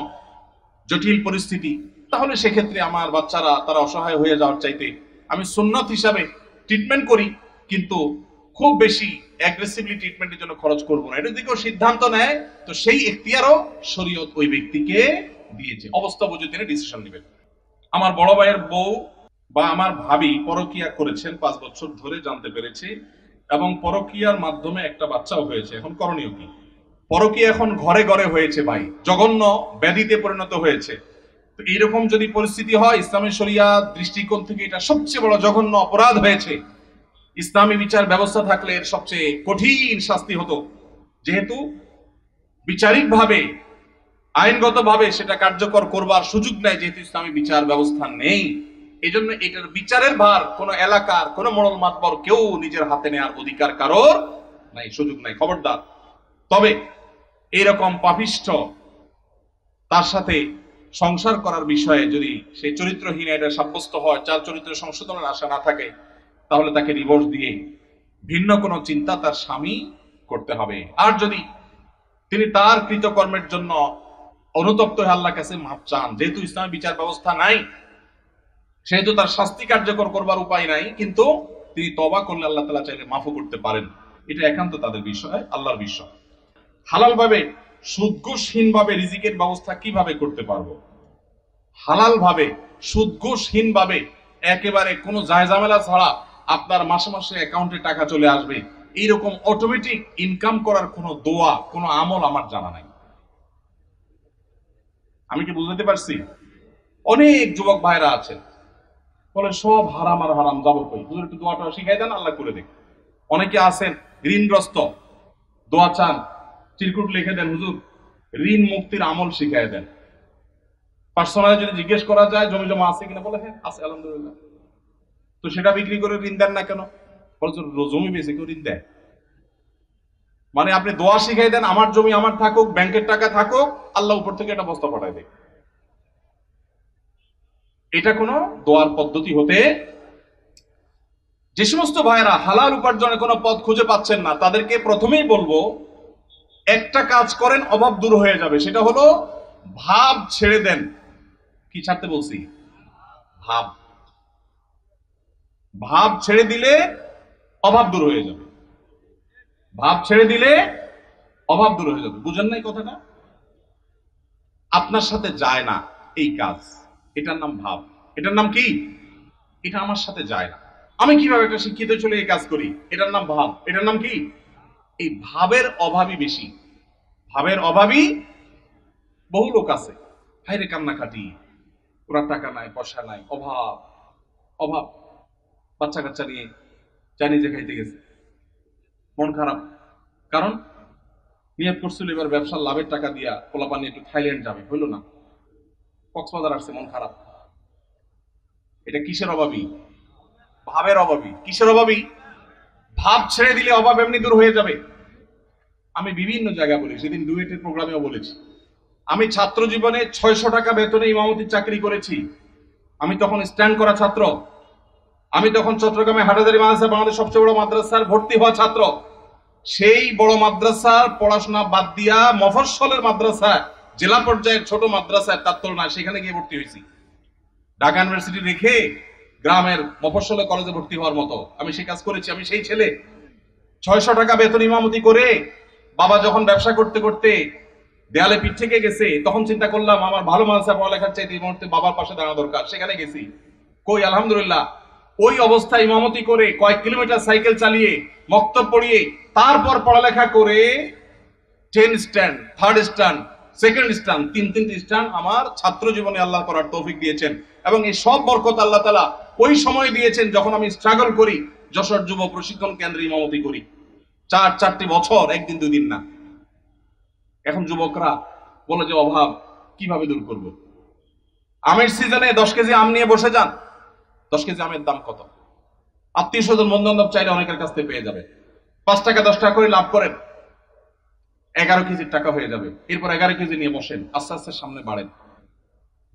জটিল পরিস্থিতি, তাহলে সেক্ষেত্রে আমার বাচ্চারা তারা অসহায় হয়ে যাওয়ার চাইতে আমি সুন্নত হিসাবে ট্রিটমেন্ট করি, কিন্তু খুব বেশি অ্যাগ্রেসিভলি ট্রিটমেন্টের জন্য খরচ করবো না। এটা যদি কেউ সিদ্ধান্ত নেয় তো সেই এখতিয়ারও শরীয়ত ওই ব্যক্তিকে দিয়েছে, অবস্থা বুঝে তিনি ডিসিশন নেবেন। আমার বড় ভাইয়ের বউ বা আমার ভাবি পরকিয়া করেছেন 5 বছর ধরে, জানতে পেরেছি, এবং পরকিয়ার মাধ্যমে একটা বাচ্চাও হয়েছে। এখন করণীয় কি? পরকিয়া এখন ঘরে ঘরে হয়েছে ভাই, জঘন্য ব্যাধিতে পরিণত হয়েছে। তো এইরকম যদি পরিস্থিতি হয়, ইসলামের শরিয়া দৃষ্টিকোণ থেকে এটা সবচেয়ে বড় জঘন্য অপরাধ হয়েছে। ইসলামী বিচার ব্যবস্থা থাকলে এর সবচেয়ে কঠিন শাস্তি হতো, যেহেতু বিচারিকভাবে, আইনগতভাবে সেটা কার্যকর করবার সুযোগ নেই, যেহেতু ইসলামী বিচার ব্যবস্থা নেই। এই জন্য এটার বিচারের ভার কোন এলাকার কোন মোড়ল মাতবর কেউ নিজের হাতে নেওয়ার অধিকার কারোর নাই, সুযোগ নাই, খবরদার। তবে এইরকম পাপিষ্ঠ তার সাথে সংসার করার বিষয়ে যদি সে চরিত্রহীন এটা সাব্যস্ত হয়, যার চরিত্র সংশোধনের আশা না থাকে, তাহলে তাকে ডিভোর্স দিয়ে ভিন্ন কোনো চিন্তা তার স্বামী করতে হবে। আর যদি তিনি তার কৃতকর্মের জন্য অনুতপ্ত হয়ে আল্লাহর কাছে মাপ চান, যেহেতু ইসলামী বিচার ব্যবস্থা নাই, সেহেতু তার শাস্তি কার্যকর করবার উপায় নাই, কিন্তু তিনি তওবা করলে আল্লাহ তাআলা চাইলে মাফও করতে পারেন। এটা একান্ত তাদের বিষয়, আল্লাহর বিষয়। হালাল ভাবে সুদ ঘুষহীন ভাবে রিজিকের ব্যবস্থা কিভাবে করতে পারবো? হালাল ভাবে সুদ ঘুষহীন ভাবে একেবারে কোনো জায়জামেলা ছাড়া আপনার মাসে মাসে অ্যাকাউন্টে টাকা চলে আসবে, এইরকম অটোমেটিক ইনকাম করার কোনো দোয়া, কোনো আমল আমার জানা নাই। আমি কি বুঝতে পারছি? অনেক যুবক ভাইরা আছেন বলে সব হারাম আর হারাম, যাবো কই, হুজুর একটু দোয়াটা শিখাই দেন, আল্লাহ করে দেখ। অনেকে আছেন ঋণগ্রস্ত, দোয়া চান, চিরকুট লিখে দেন, হুজুর ঋণ মুক্তির আমল শিখাই দেন। পার্সোনালি যদি জিজ্ঞেস করা যায় জমি জমা আছে কিনা, বলে হ্যাঁ আছে আলহামদুলিল্লাহ। তো সেটা বিক্রি করে ঋণ দেন না কেন? বলছে জমি বেশি কেউ ঋণ দেয়? মানে আপনি দোয়া শিখাই দেন, আমার জমি আমার থাকুক, ব্যাংকের টাকা থাকুক, আল্লাহ উপর থেকে একটা বস্তা পাঠায় দেয়। এটা কোনো দোয়ার পদ্ধতি হতে, যে সমস্ত ভাইয়েরা হালাল উপার্জনের কোনো পথ খুঁজে পাচ্ছেন না, তাদেরকে প্রথমেই বলবো একটা কাজ করেন, অভাব দূর হয়ে যাবে। সেটা হলো ভাব ছেড়ে দেন। কি ছাড়তে বলছি? ভাব। ভাব ছেড়ে দিলে অভাব দূর হয়ে যাবে। ভাব ছেড়ে দিলে অভাব দূর হয়ে যাবে। বুঝেন নাই কথাটা? আপনার সাথে যায় না এই কাজ, এটার নাম ভাব। এটার নাম কি? এটা আমার সাথে যায় না, আমি কিভাবে একটা শিক্ষিত ছেলে এই কাজ করি, এটার নাম ভাব। এটার নাম কি? এই ভাবের অভাবই বেশি। ভাবের অভাবই বহু লোক আছে, হাইরে কান্নাকাটি, ওরা টাকা নাই, পয়সা নাই, অভাব অভাব। বাচ্চা কাচ্চা নিয়ে চাইনিজে খাইতে গেছে, মন খারাপ। কারণ নিয়ত করছিল এবার ব্যবসার লাভের টাকা দিয়া পোলাপানি একটু থাইল্যান্ড যাবে, হইল না, কক্সবাজার আসছে, মন খারাপ। এটা কিসের অভাবী? ভাবের অভাবী। কিসের অভাবী? ভাব ছেড়ে দিলে অভাব এমনি দূর হয়ে যাবে। আমি বিভিন্ন জায়গায় বলি, সেদিন ডুয়েটের প্রোগ্রামেও বলেছি, আমি ছাত্র জীবনে 600 টাকা বেতনে ইমামতির চাকরি করেছি। আমি তখন স্ট্যান্ড করা ছাত্র। আমি তখন চট্টগ্রামে হাটহাজারী মাদ্রাসা, বাংলাদেশের সবচেয়ে বড় মাদ্রাসার ভর্তি হওয়া ছাত্র। সেই বড় মাদ্রাসার পড়াশোনা বাদ দিয়া মফস্বলের মাদ্রাসা, জেলা পর্যায়ের ছোট মাদ্রাসায়, তার তুলনায় সেখানে গিয়ে ভর্তি হয়েছি। ঢাকা ইউনিভার্সিটি রেখে গ্রামের মফস্বলে কলেজে ভর্তি হওয়ার মতো আমি সেই কাজ করেছি। আমি সেই ছেলে 600 টাকা বেতন ইমামতি করে, বাবা যখন ব্যবসা করতে করতে দেয়ালে পিঠ থেকে গেছে, তখন চিন্তা করলাম আমার ভালো মাদ্রাসা পড়ালেখার চাইতে এই মুহূর্তে বাবার পাশে দাঁড়ানো দরকার। সেখানে গেছি, কই আলহামদুলিল্লাহ ওই অবস্থায় ইমামতি করে কয়েক কিলোমিটার সাইকেল চালিয়ে মক্তব পড়িয়ে তারপর পড়ালেখা করে 10 stand, 3rd stand, 2nd stand, তিনটি স্ট্যান্ড আমার ছাত্র জীবনে আল্লাহ করার তৌফিক দিয়েছেন। এবং এই সব বরকত আল্লাহ তাআলা ওই সময় দিয়েছেন যখন আমি স্ট্রাগল করি, যশোর যুব প্রশিক্ষণ কেন্দ্রে ইমামতি করি। 4টি বছর, একদিন দুই দিন না। এখন যুবকরা বলে যে অভাব কিভাবে দূর করব? আমের সিজনে 10 কেজি আম নিয়ে বসে যান। 10 কেজি আমের দাম কত? আত্মীয় স্বজন বন্ধু বান্ধব চাইলে অনেকের কাছ থেকে পেয়ে যাবে। 5 টাকা 10 টাকা করে লাভ করেন, 11 কেজির টাকা হয়ে যাবে। এরপর 11 কেজি নিয়ে বসেন, আস্তে আস্তে সামনে বাড়েন।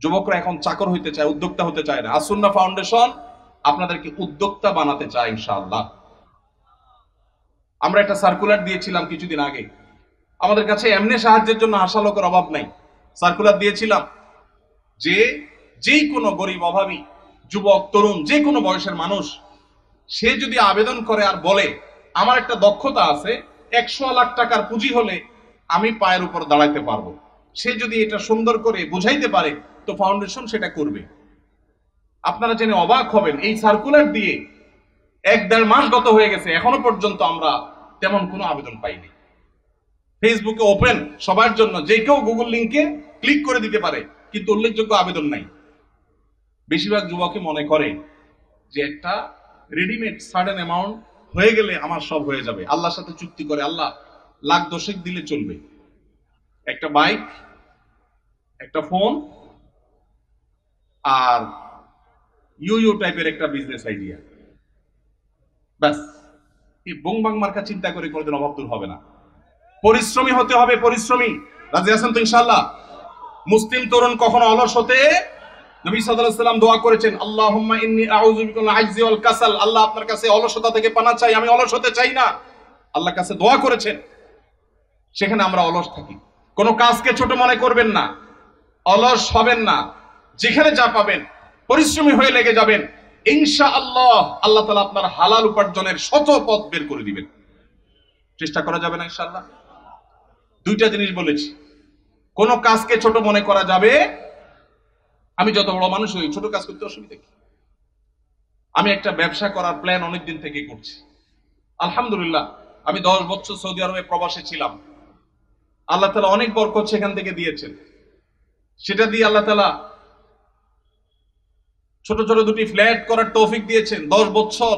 যুবকরা এখন চাকর হইতে চায়, উদ্যোক্তা হতে চায় না। আসুন্নাহ ফাউন্ডেশন আপনাদেরকে উদ্যোক্তা বানাতে চায় ইনশাআল্লাহ। আমরা একটা সার্কুলার দিয়েছিলাম কিছুদিন আগে। আমাদের কাছে এমনি সাহায্যের জন্য আসা লোকের অভাব নাই। সার্কুলার দিয়েছিলাম যে যে কোনো গরিব, অভাবী, যুবক, তরুণ, যে কোনো বয়সের মানুষ, সে যদি আবেদন করে আর বলে আমার একটা দক্ষতা আছে, 100 লাখ টাকার পুঁজি হলে আমি পায়ের উপর দাঁড়াইতে পারবো, সে যদি এটা সুন্দর করে বুঝাইতে পারে, তো ফাউন্ডেশন সেটা করবে। আপনারা জেনে অবাক হবেন, এই সার্কুলার দিয়ে 1-1.5 মাস গত হয়ে গেছে, এখনো পর্যন্ত আমরা তেমন কোনো আবেদন পাইনি। ফেসবুকে ওপেন সবার জন্য, যে কেউ গুগল লিংকে ক্লিক করে দিতে পারে, কিন্তু উল্লেখযোগ্য আবেদন নাই। বেশিরভাগ যুবকই মনে করে যে একটা রেডিমেড সার্টেন অ্যামাউন্ট হয়ে গেলে আমার সব হয়ে যাবে। আল্লাহর সাথে চুক্তি করে, আল্লাহ লাখ দশেক দিলে চলবে, একটা বাইক, একটা ফোন, আর ইউ টাইপের একটা বিজনেস আইডিয়া, ব্যাস। এই বংবাং মার্কা চিন্তা করে কোনোদিন অভাব দূর হবে না। পরিশ্রমী হতে হবে, পরিশ্রমী। রাজি আছেন তো ইনশাআল্লাহ? মুসলিম তরুণ কখনো অলস হতে, নবী সাল্লাল্লাহু আলাইহি ওয়াসাল্লাম দোয়া করেছেন, আল্লাহুম্মা ইন্নী আউযু বিকা মিনাল আজজি ওয়াল কাসাল, আল্লাহ আপনার কাছে অলসতা থেকে পানা চাই, আমি অলস হতে চাই না। আল্লাহর কাছে দোয়া করেছেন, সেখানে আমরা অলস থাকি। কোনো কাজকে ছোট মনে করবেন না, অলস হবেন না, যেখানে যা পাবেন পরিশ্রমী হয়ে লেগে যাবেন, ইনশাআল্লাহ আল্লাহ তাআলা আপনার হালাল উপার্জনের শত পথ বের করে দিবেন। চেষ্টা করা যাবে না ইনশাআল্লাহ? দুইটা জিনিস বলেছি, কোন কাজকে ছোট মনে করা যাবে। আমি যত বড় মানুষ হই, ছোট কাজ করতে অসুবিধা কি? আমি একটা ব্যবসা করার প্ল্যান অনেকদিন থেকে করছি। আলহামদুলিল্লাহ, আমি 10 বছর সৌদি আরবে প্রবাসে ছিলাম। আল্লাহ তাআলা অনেক বরকত সেখান থেকে দিয়েছেন। সেটা দিয়ে আল্লাহ তাআলা ছোট ছোট দুটি ফ্ল্যাট করার তৌফিক দিয়েছেন। 10 বছর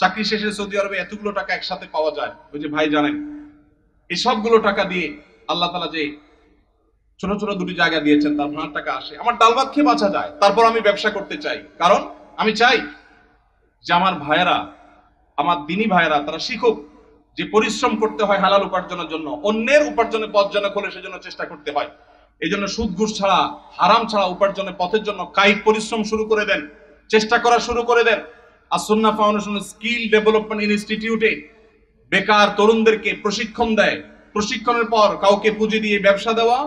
চাকরি শেষে সৌদি আরবে এতগুলো টাকা একসাথে পাওয়া যায়, ওই যে ভাই জানেন, এই সবগুলো টাকা দিয়ে আল্লাহ তাআলা যে ছোট ছোট দুটি জায়গা দিয়েছেন, তার ভাড়ার টাকা আসে, আমার ডাল ভাত খেয়ে বাঁচা যায়। তারপর আমি ব্যবসা করতে চাই, কারণ আমি চাই যে আমার ভাইয়েরা, আমার দিনী ভাইয়েরা, তারা শিখুক যে পরিশ্রম করতে হয় হালাল উপার্জনের জন্য, অন্যের উপার্জনের পথ যেন খোলে সেজন্য চেষ্টা করতে হয়। এই জন্য সুদ ঘুষ ছাড়া, হারাম ছাড়া উপার্জনের পথের জন্য কায়িক পরিশ্রম শুরু করে দেন, চেষ্টা করা শুরু করে দেন। আর সুন্নাহ ফাউন্ডেশন স্কিল ডেভেলপমেন্ট ইনস্টিটিউটে বেকার তরুণদেরকে প্রশিক্ষণ দেয়। প্রশিক্ষণের পর কাউকে পুঁজি দিয়ে ব্যবসা দেওয়া,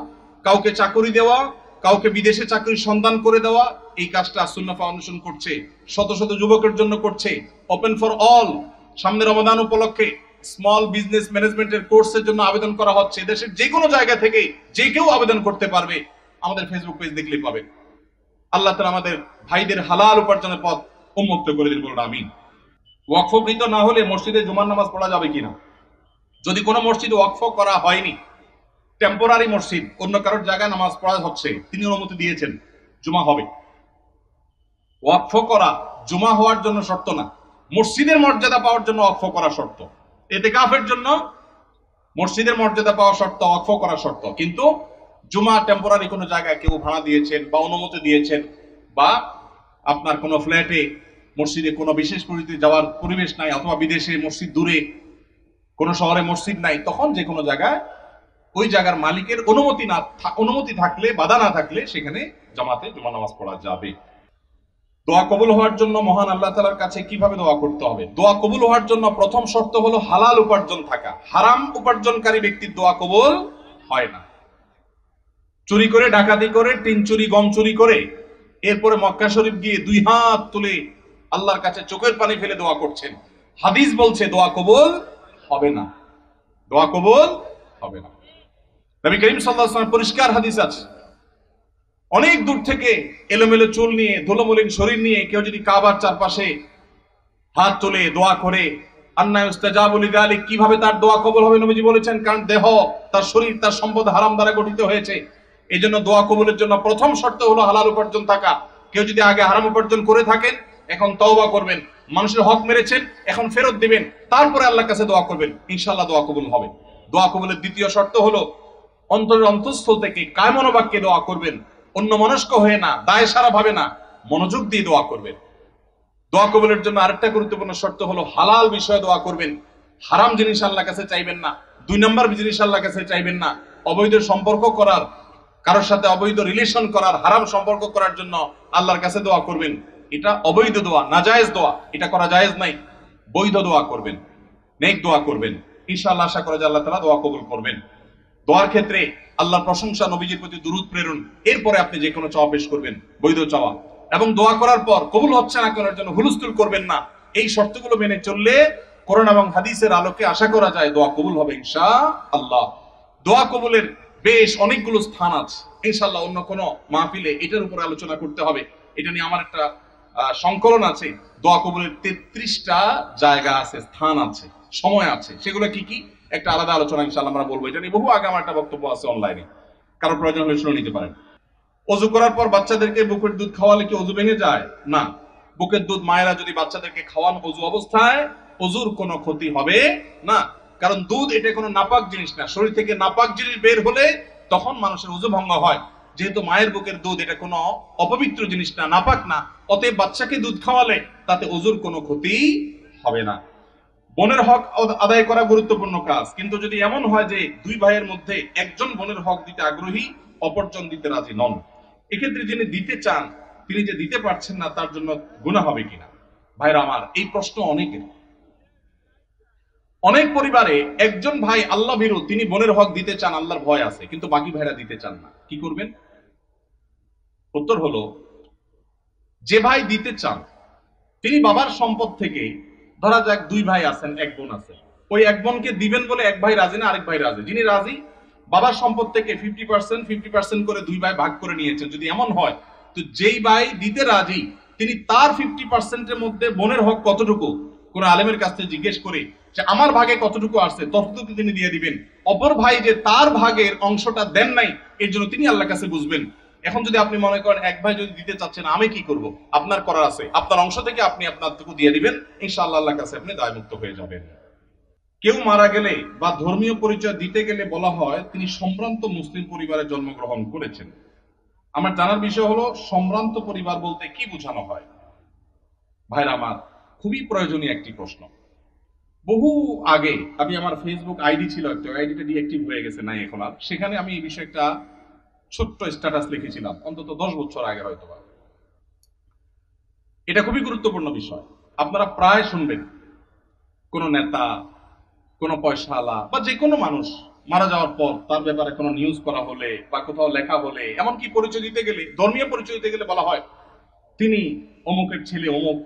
কাউকে চাকরি দেওয়া, কাউকে বিদেশে চাকরির সন্ধান করে দেওয়া, এই কাজটা সুন্নাহ ফাউন্ডেশন করছে, শত শত যুবকের জন্য করছে। ওপেন ফর অল, সামনে রমাদান উপলক্ষে স্মল বিজনেস ম্যানেজমেন্টের কোর্সের জন্য আবেদন করা হচ্ছে। দেশের যে কোনো জায়গা থেকে যে কেউ আবেদন করতে পারবে, আমাদের ফেসবুক পেজ দেখলেই পাবেন। আল্লাহ তাআলা আমাদের ভাইদের হালাল উপার্জনের পথ উন্মুক্ত করে দিন, বলুন আমিন। ওয়াকফকৃত না হলে মসজিদে জুমার নামাজ পড়া যাবে কিনা? যদি কোনো মসজিদ ওয়াকফ করা হয়নি, টেম্পোরারি মসজিদ, অন্য কারোর জায়গায় নামাজ পড়া হচ্ছে, তিনি অনুমতি দিয়েছেন, জুমা হবে। ওয়াকফ করা জুমা হওয়ার জন্য শর্ত না, মসজিদের মর্যাদা পাওয়ার জন্য ওয়াকফ করা শর্ত। ইতিকাফের জন্য মসজিদের মর্যাদা পাওয়া শর্ত, ওয়াকফ করা শর্ত। কিন্তু জুমা টেম্পোরারি কোনো জায়গায় কেউ ভাড়া দিয়েছেন বা অনুমতি দিয়েছেন, বা আপনার কোনো ফ্ল্যাটে মসজিদে কোনো বিশেষ পরিস্থিতি যাওয়ার পরিবেশ নাই, অথবা বিদেশে মসজিদ দূরে, কোনো শহরে মসজিদ নাই, তখন যে কোনো জায়গায় ওই জায়গার মালিকের অনুমতি থাকলে, বাধা না থাকলে, সেখানে জামাতে জুমা নামাজ পড়া যাবে। দোয়া কবুল হওয়ার জন্য মহান আল্লাহ তাআলার কাছে কিভাবে দোয়া করতে হবে? দোয়া কবুল হওয়ার জন্য প্রথম শর্ত হলো হালাল উপার্জন থাকা। হারাম উপার্জনকারী ব্যক্তির দোয়া কবুল হয় না। চুরি করে, ডাকাতি করে, টিন চুরি, গম চুরি করে, এরপরে মক্কা শরীফ গিয়ে 2 হাত তুলে আল্লাহর কাছে চোখের পানি ফেলে দোয়া করছেন, হাদিস বলছে দোয়া কবুল হবে না। দোয়া কবুল হবে না। নবী করিম সাল্লাল্লাহু আলাইহি ওয়াসাল্লাম পরিষ্কার হাদিস আছে, অনেক দূর থেকে এলোমেলো চুল নিয়ে, ধুলোমলিন শরীর নিয়ে কেউ যদি কাবার চারপাশে হাত তুলে দোয়া করে, আন্না ইউস্তাজাবু লিযালিক, কিভাবে তার দোয়া কবুল হবে? নবীজি বলেছেন, কারণ দেহ, তার শরীর, তার সম্পদ হারাম দ্বারা গঠিত হয়েছে। এই জন্য দোয়া কবুলের জন্য প্রথম শর্ত হলো হালাল উপার্জন থাকা। কেউ যদি আগে হারাম উপার্জন করে থাকেন, এখন তওবা করবেন, মানুষের হক মেরেছেন, এখন ফেরত দিবেন, তারপরে আল্লাহর কাছে দোয়া করবেন, ইনশাআল্লাহ দোয়া কবুল হবে। দোয়া কবুলের দ্বিতীয় শর্ত হলো অন্তরের অন্তঃস্থল থেকে কায়মনোবাক্যে দোয়া করবেন, অন্য মনস্ক হয়ে না, দায় সারা ভাবে না, মনোযোগ দিয়ে দোয়া করবেন। দোয়া কবুলের জন্য আরেকটা গুরুত্বপূর্ণ শর্ত হলো হালাল বিষয়ে দোয়া করবেন, হারাম জিনিস আল্লাহর কাছে চাইবেন না। 2 নম্বর জিনিস আল্লাহর কাছে চাইবেন না, অবৈধ সম্পর্ক করার, কারোর সাথে অবৈধ রিলেশন করার, হারাম সম্পর্ক করার জন্য আল্লাহর কাছে দোয়া করবেন। এটা অবৈধ দোয়া, নাজায়েজ দোয়া, এটা করা জায়েজ নাই। বৈধ দোয়া করবেন, নেক দোয়া করবেন, ইনশাআল্লাহ আশা করা যায় আল্লাহ তাআলা দোয়া কবুল করবেন। দোয়ার ক্ষেত্রে আল্লাহর প্রশংসা, নবীজির প্রতি দুরূদ প্রেরণ, এরপরে আপনি যে কোনো চাওয়া পেশ করবেন, বৈধ চাওয়া। এবং দোয়া করার পর কবুল হচ্ছে না করার জন্য হুলস্থুল করবেন না। এই শর্তগুলো মেনে চললে কোরআন এবং হাদিসের আলোকে আশা করা যায় দোয়া কবুল হবে ইনশাআল্লাহ। দোয়া কবুলের বেশ অনেকগুলো স্থান আছে, ইনশাআল্লাহ অন্য কোনো মাহফিলে এটার উপর আলোচনা করতে হবে। এটা নিয়ে আমার একটা সংকলন আছে, দোয়া কবুলের 33টা জায়গা আছে, স্থান আছে, সময় আছে। সেগুলো কি কি একটা আলাদা আলোচনা ইনশাআল্লাহ আমরা বলবো। এটা নিয়ে বহু আগে আমার একটা বক্তব্য আছে অনলাইনে, কারো প্রয়োজন হলে শুনে নিতে পারেন। ওযু করার পর বাচ্চাদেরকে বুকের দুধ খাওয়ালে কি ওযু ভেঙে যায়? না। বুকের দুধ মায়েরা যদি বাচ্চাদেরকে খাওয়ান ওযু অবস্থায়, ওযুর কোনো ক্ষতি হবে না, কারণ দুধ এটা কোনো নাপাক জিনিস না। শরীর থেকে নাপাক জিনিস বের হলে তখন মানুষের ওযু ভঙ্গ হয়। যেহেতু মায়ের বুকের দুধ এটা কোনো অপবিত্র জিনিস না, নাপাক না, অতএব বাচ্চাকে দুধ খাওয়ালে তাতে ওযুর কোনো ক্ষতি হবে না। বোনের হক আদায় করা গুরুত্বপূর্ণ কাজ, কিন্তু যদি এমন হয় যে 2 ভাইয়ের মধ্যে একজন বোনের হক দিতে আগ্রহী, অপরজন দিতে রাজি নন, এক্ষেত্রে যিনি দিতে চান তিনি যে দিতে পারছেন না তার জন্য গুনাহ হবে কিনা? ভাইরা আমার, এই প্রশ্ন অনেকের। অনেক পরিবারে একজন ভাই আল্লাহ ভীরু, তিনি বোনের হক দিতে চান, আল্লাহর ভয় আছে, কিন্তু বাকি ভাইরা দিতে চান না। কি করবেন? উত্তর হলো, যে ভাই দিতে চান তিনি বাবার সম্পদ থেকে, ধরা যাক 2 ভাই আছেন, 1 বোন আছে, ওই 1 বোনকে দিবেন বলে 1 ভাই রাজি না, আরেক ভাই রাজি। যিনি রাজি, বাবার সম্পদ থেকে 50% করে 2 ভাই ভাগ করে নিয়েছেন। যদি এমন হয়, তো যেই ভাই দিতে রাজি তিনি তার 50%-এর মধ্যে বোনের হক কতটুকু, কোন আলেমের কাছ থেকে জিজ্ঞেস করে যে আমার ভাগে কতটুকু আসছে, ততটুকু তিনি দিয়ে দিবেন। অপর ভাই যে তার ভাগের অংশটা দেন নাই, এর জন্য তিনি আল্লাহর কাছে বুঝবেন। এখন যদি আপনি মনে করেন 1 ভাই যদি দিতে চাচ্ছেন, আমি কি করব? আপনার করার আছে, আপনার অংশ থেকে আপনি আপনারটুকু দিয়ে দিবেন, ইনশাআল্লাহ আল্লাহর কাছে আপনি দায়মুক্ত হয়ে যাবেন। কেউ মারা গেলে বা ধর্মীয় পরিচয় দিতে গেলে বলা হয় তিনি সম্ভ্রান্ত মুসলিম পরিবারে জন্মগ্রহণ করেছেন। আমার জানার বিষয় হলো, সম্ভ্রান্ত পরিবার বলতে কি বোঝানো হয়? ভাইরা আমার, খুবই প্রয়োজনীয় একটি প্রশ্ন। বহু আগে আমি, আমার ফেসবুক আইডি ছিল একটা, আইডিটা ডিঅ্যাক্টিভ হয়ে গেছে, নাই এখন আর, সেখানে আমি এই বিষয়ে একটা ছোট্ট স্ট্যাটাস লিখেছিলাম, অন্তত 10 বছর আগে হয়তো। এটা খুবই গুরুত্বপূর্ণ বিষয়। আপনারা প্রায় শুনবেন কোন নেতা, কোন পয়সাওয়ালা বা যে কোনো মানুষ মারা যাওয়ার পর তার ব্যাপারে কোনো নিউজ করা হলে বা কোথাও লেখা হলে, এমনকি পরিচয় দিতে গেলে, ধর্মীয় পরিচয় দিতে গেলে বলা হয় তিনি অমুকের ছেলে অমুক,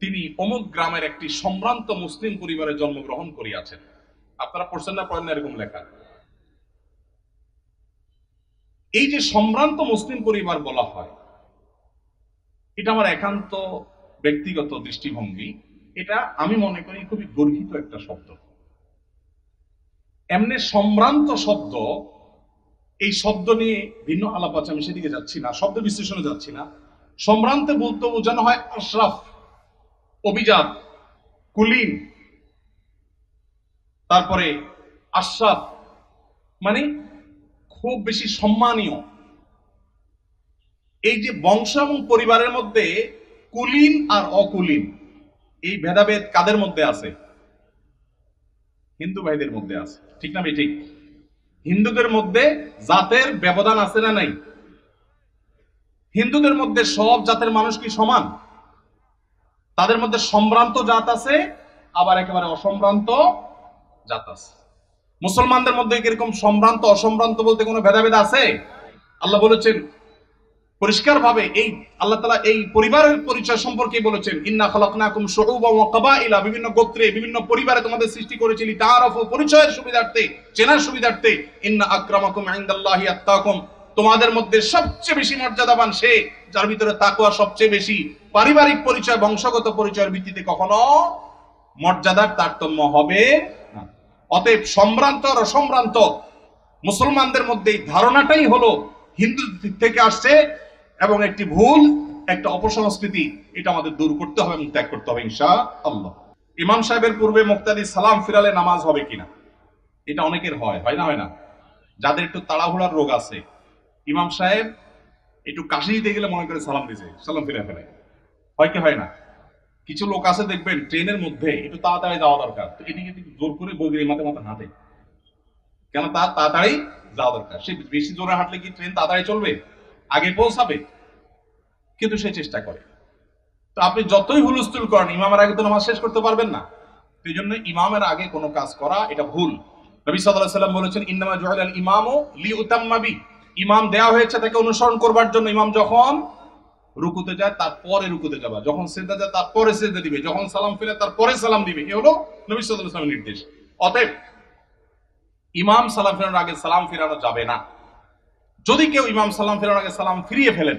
তিনি অমুক গ্রামের একটি সম্ভ্রান্ত মুসলিম পরিবারে জন্মগ্রহণ করিয়াছেন। আপনারা পড়ছেন না, পড়েন না এরকম লেখা? এই যে সম্ভ্রান্ত মুসলিম পরিবার বলা হয়, এটা আমার একান্ত ব্যক্তিগত দৃষ্টিভঙ্গি, এটা আমি মনে করি খুবই গর্হিত একটা শব্দ। এমনি সম্ভ্রান্ত শব্দ, এই শব্দ নিয়ে ভিন্ন আলাপ আছে, আমি সেদিকে যাচ্ছি না, শব্দ বিশ্লেষণে যাচ্ছি না। সম্ভ্রান্ত বলতে বোঝানো হয় আশরাফ, অভিজাত, কুলীন, তারপরে আশরাফ মানে খুব বেশি সম্মানীয়। এই যে বংশ এবং পরিবারের মধ্যে কুলীন আর অকুলীন, এই ভেদাভেদ কাদের মধ্যে আছে? হিন্দু ভাইদের মধ্যে আছে, ঠিক না? ঠিক। হিন্দুদের মধ্যে জাতের ব্যবধান আছে না নাই? হিন্দুদের মধ্যে সব জাতের মানুষ কি সমান? তাদের মধ্যে সম্ভ্রান্ত জাত আছে, আবার একেবারে অসম্ভ্রান্ত জাত আছে। মুসলমানদের মধ্যে কিরকম সম্ভ্রান্ত অসম্ভ্রান্ত বলতে কোনো ভেদাভেদ আছে? আল্লাহ বলেছেন পরিষ্কার ভাবে, এই আল্লাহ তাআলা এই পরিবারের পরিচয় সম্পর্কে বলেছেন, ইন্না খালাকনাকুম শুউবান ওয়া কাবাইলা, বিভিন্ন গোত্রে বিভিন্ন পরিবারে তোমাদের সৃষ্টি করেছি, লিতাআরাফু, পরিচয়ের সুবিধার্থে, চেনার সুবিধার্থে, ইন্না আকরামাকুম ইনদাল্লাহি আত্তাকুম, তোমাদের মধ্যে সবচেয়ে বেশি মর্যাদাবান সে যার ভিতরে তাকওয়া সবচেয়ে বেশি। পারিবারিক পরিচয়, বংশগত পরিচয়ের ভিত্তিতে কখনো মর্যাদার তারতম্য হবে না। অতএব সম্ভ্রান্ত আর অসম্ভ্রান্ত মুসলমানদের মধ্যে এই ধারণাটাই হলো হিন্দু থেকে আসছে, এবং একটি ভুল, একটা অপসংস্কৃতি, এটা আমাদের দূর করতে হবে এবং ত্যাগ করতে হবে ইনশাআল্লাহ। ইমাম সাহেবের পূর্বে মুক্তাদি সালাম ফিরালে নামাজ হবে কিনা? এটা অনেকের হয়, হয় না? হয় না? যাদের একটু তাড়াহুড়ার রোগ আছে, ইমাম সাহেব একটু কাশি দিতে গেলে মনে করে সালাম দিছে, সালাম ফিরে ফেলে, হয় কি হয় না? কিছু লোক আছে দেখবেন ট্রেনের মধ্যে একটু তাড়াতাড়ি যাওয়া দরকার, তো এদিকে জোর করে বগির মাথে মাথা হাঁটে, কেন? তার তাড়াতাড়ি যাওয়া দরকার। সে বেশি জোরে হাঁটলে কি ট্রেন তাড়াতাড়ি চলবে, আগে পৌঁছাবে? কিন্তু সে চেষ্টা করে। তো আপনি যতই হুলস্থুল করেন, ইমামের আগে তো নামাজ শেষ করতে পারবেন না। এই জন্য ইমামের আগে কোনো কাজ করা এটা ভুল। নবী সাল্লাল্লাহু আলাইহি ওয়াসাল্লাম বলেছেন, ইন্নামা জুইলাল ইমামু লিউতাম্মা বি, ইমাম দেয়া হয়েছে তাকে অনুসরণ করবার জন্য। ইমাম যখন রুকুতে যায় তারপরে রুকুতে যাবা, যখন সিজদা যায় তারপরে সিজদা দিবে, যখন সালাম ফিরে তারপরে সালাম দিবে, এই হলো নবী সাল্লাল্লাহু আলাইহি ওয়াসাল্লামের নির্দেশ। অতএব ইমাম সালাম ফেরানোর আগে সালাম ফিরানো যাবে না। যদি কেউ ইমাম সালাম ফেরানোর আগে সালাম ফিরিয়ে ফেলেন,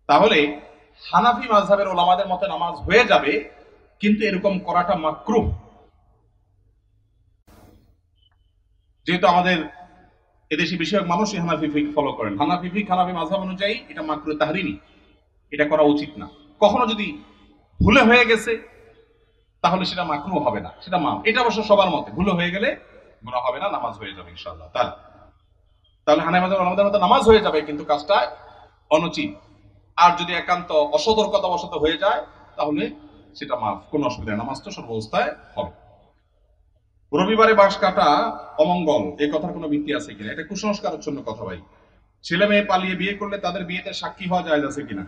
তাহলে হানাফি মাযহাবের ওলামাদের মতে নামাজ হয়ে যাবে, কিন্তু এরকম করাটা মাকরুহ। যেহেতু আমাদের এদেশি বিষয়ক মানুষই হানাফি ফিকহ ফলো করেন, হানাফি ফিকহ, হানাফি মাযহাব অনুযায়ী এটা মাকরুহ তাহরিমি, এটা করা উচিত না। কখনো যদি ভুলে হয়ে গেছে তাহলে সেটা মাকরুহ হবে না, সেটা মাফ। এটা অবশ্য সবার মতে, ভুলে হয়ে গেলে গুনাহ হবে না, নামাজ হয়ে যাবে ইনশাআল্লাহ। তাহলে হানাফি মাযহাবের ওলামাদের মতে নামাজ হয়ে যাবে, কিন্তু কাজটা অনুচিত। আর যদি একান্ত অসতর্কতাবশত হয়ে যায় তাহলে সেটা মাফ, কোনো অসুবিধা নেই, নামাজ তো সর্বাবস্থায় হবে। রবিবারে বাঁশ কাটা অমঙ্গল, এই কথার কোনো ভিত্তি আছে কিনা? এটা কুসংস্কারের জন্য কথা ভাই। ছেলে মেয়ে পালিয়ে বিয়ে করলে তাদের বিয়েতে সাক্ষী হওয়া যায় আছে কিনা?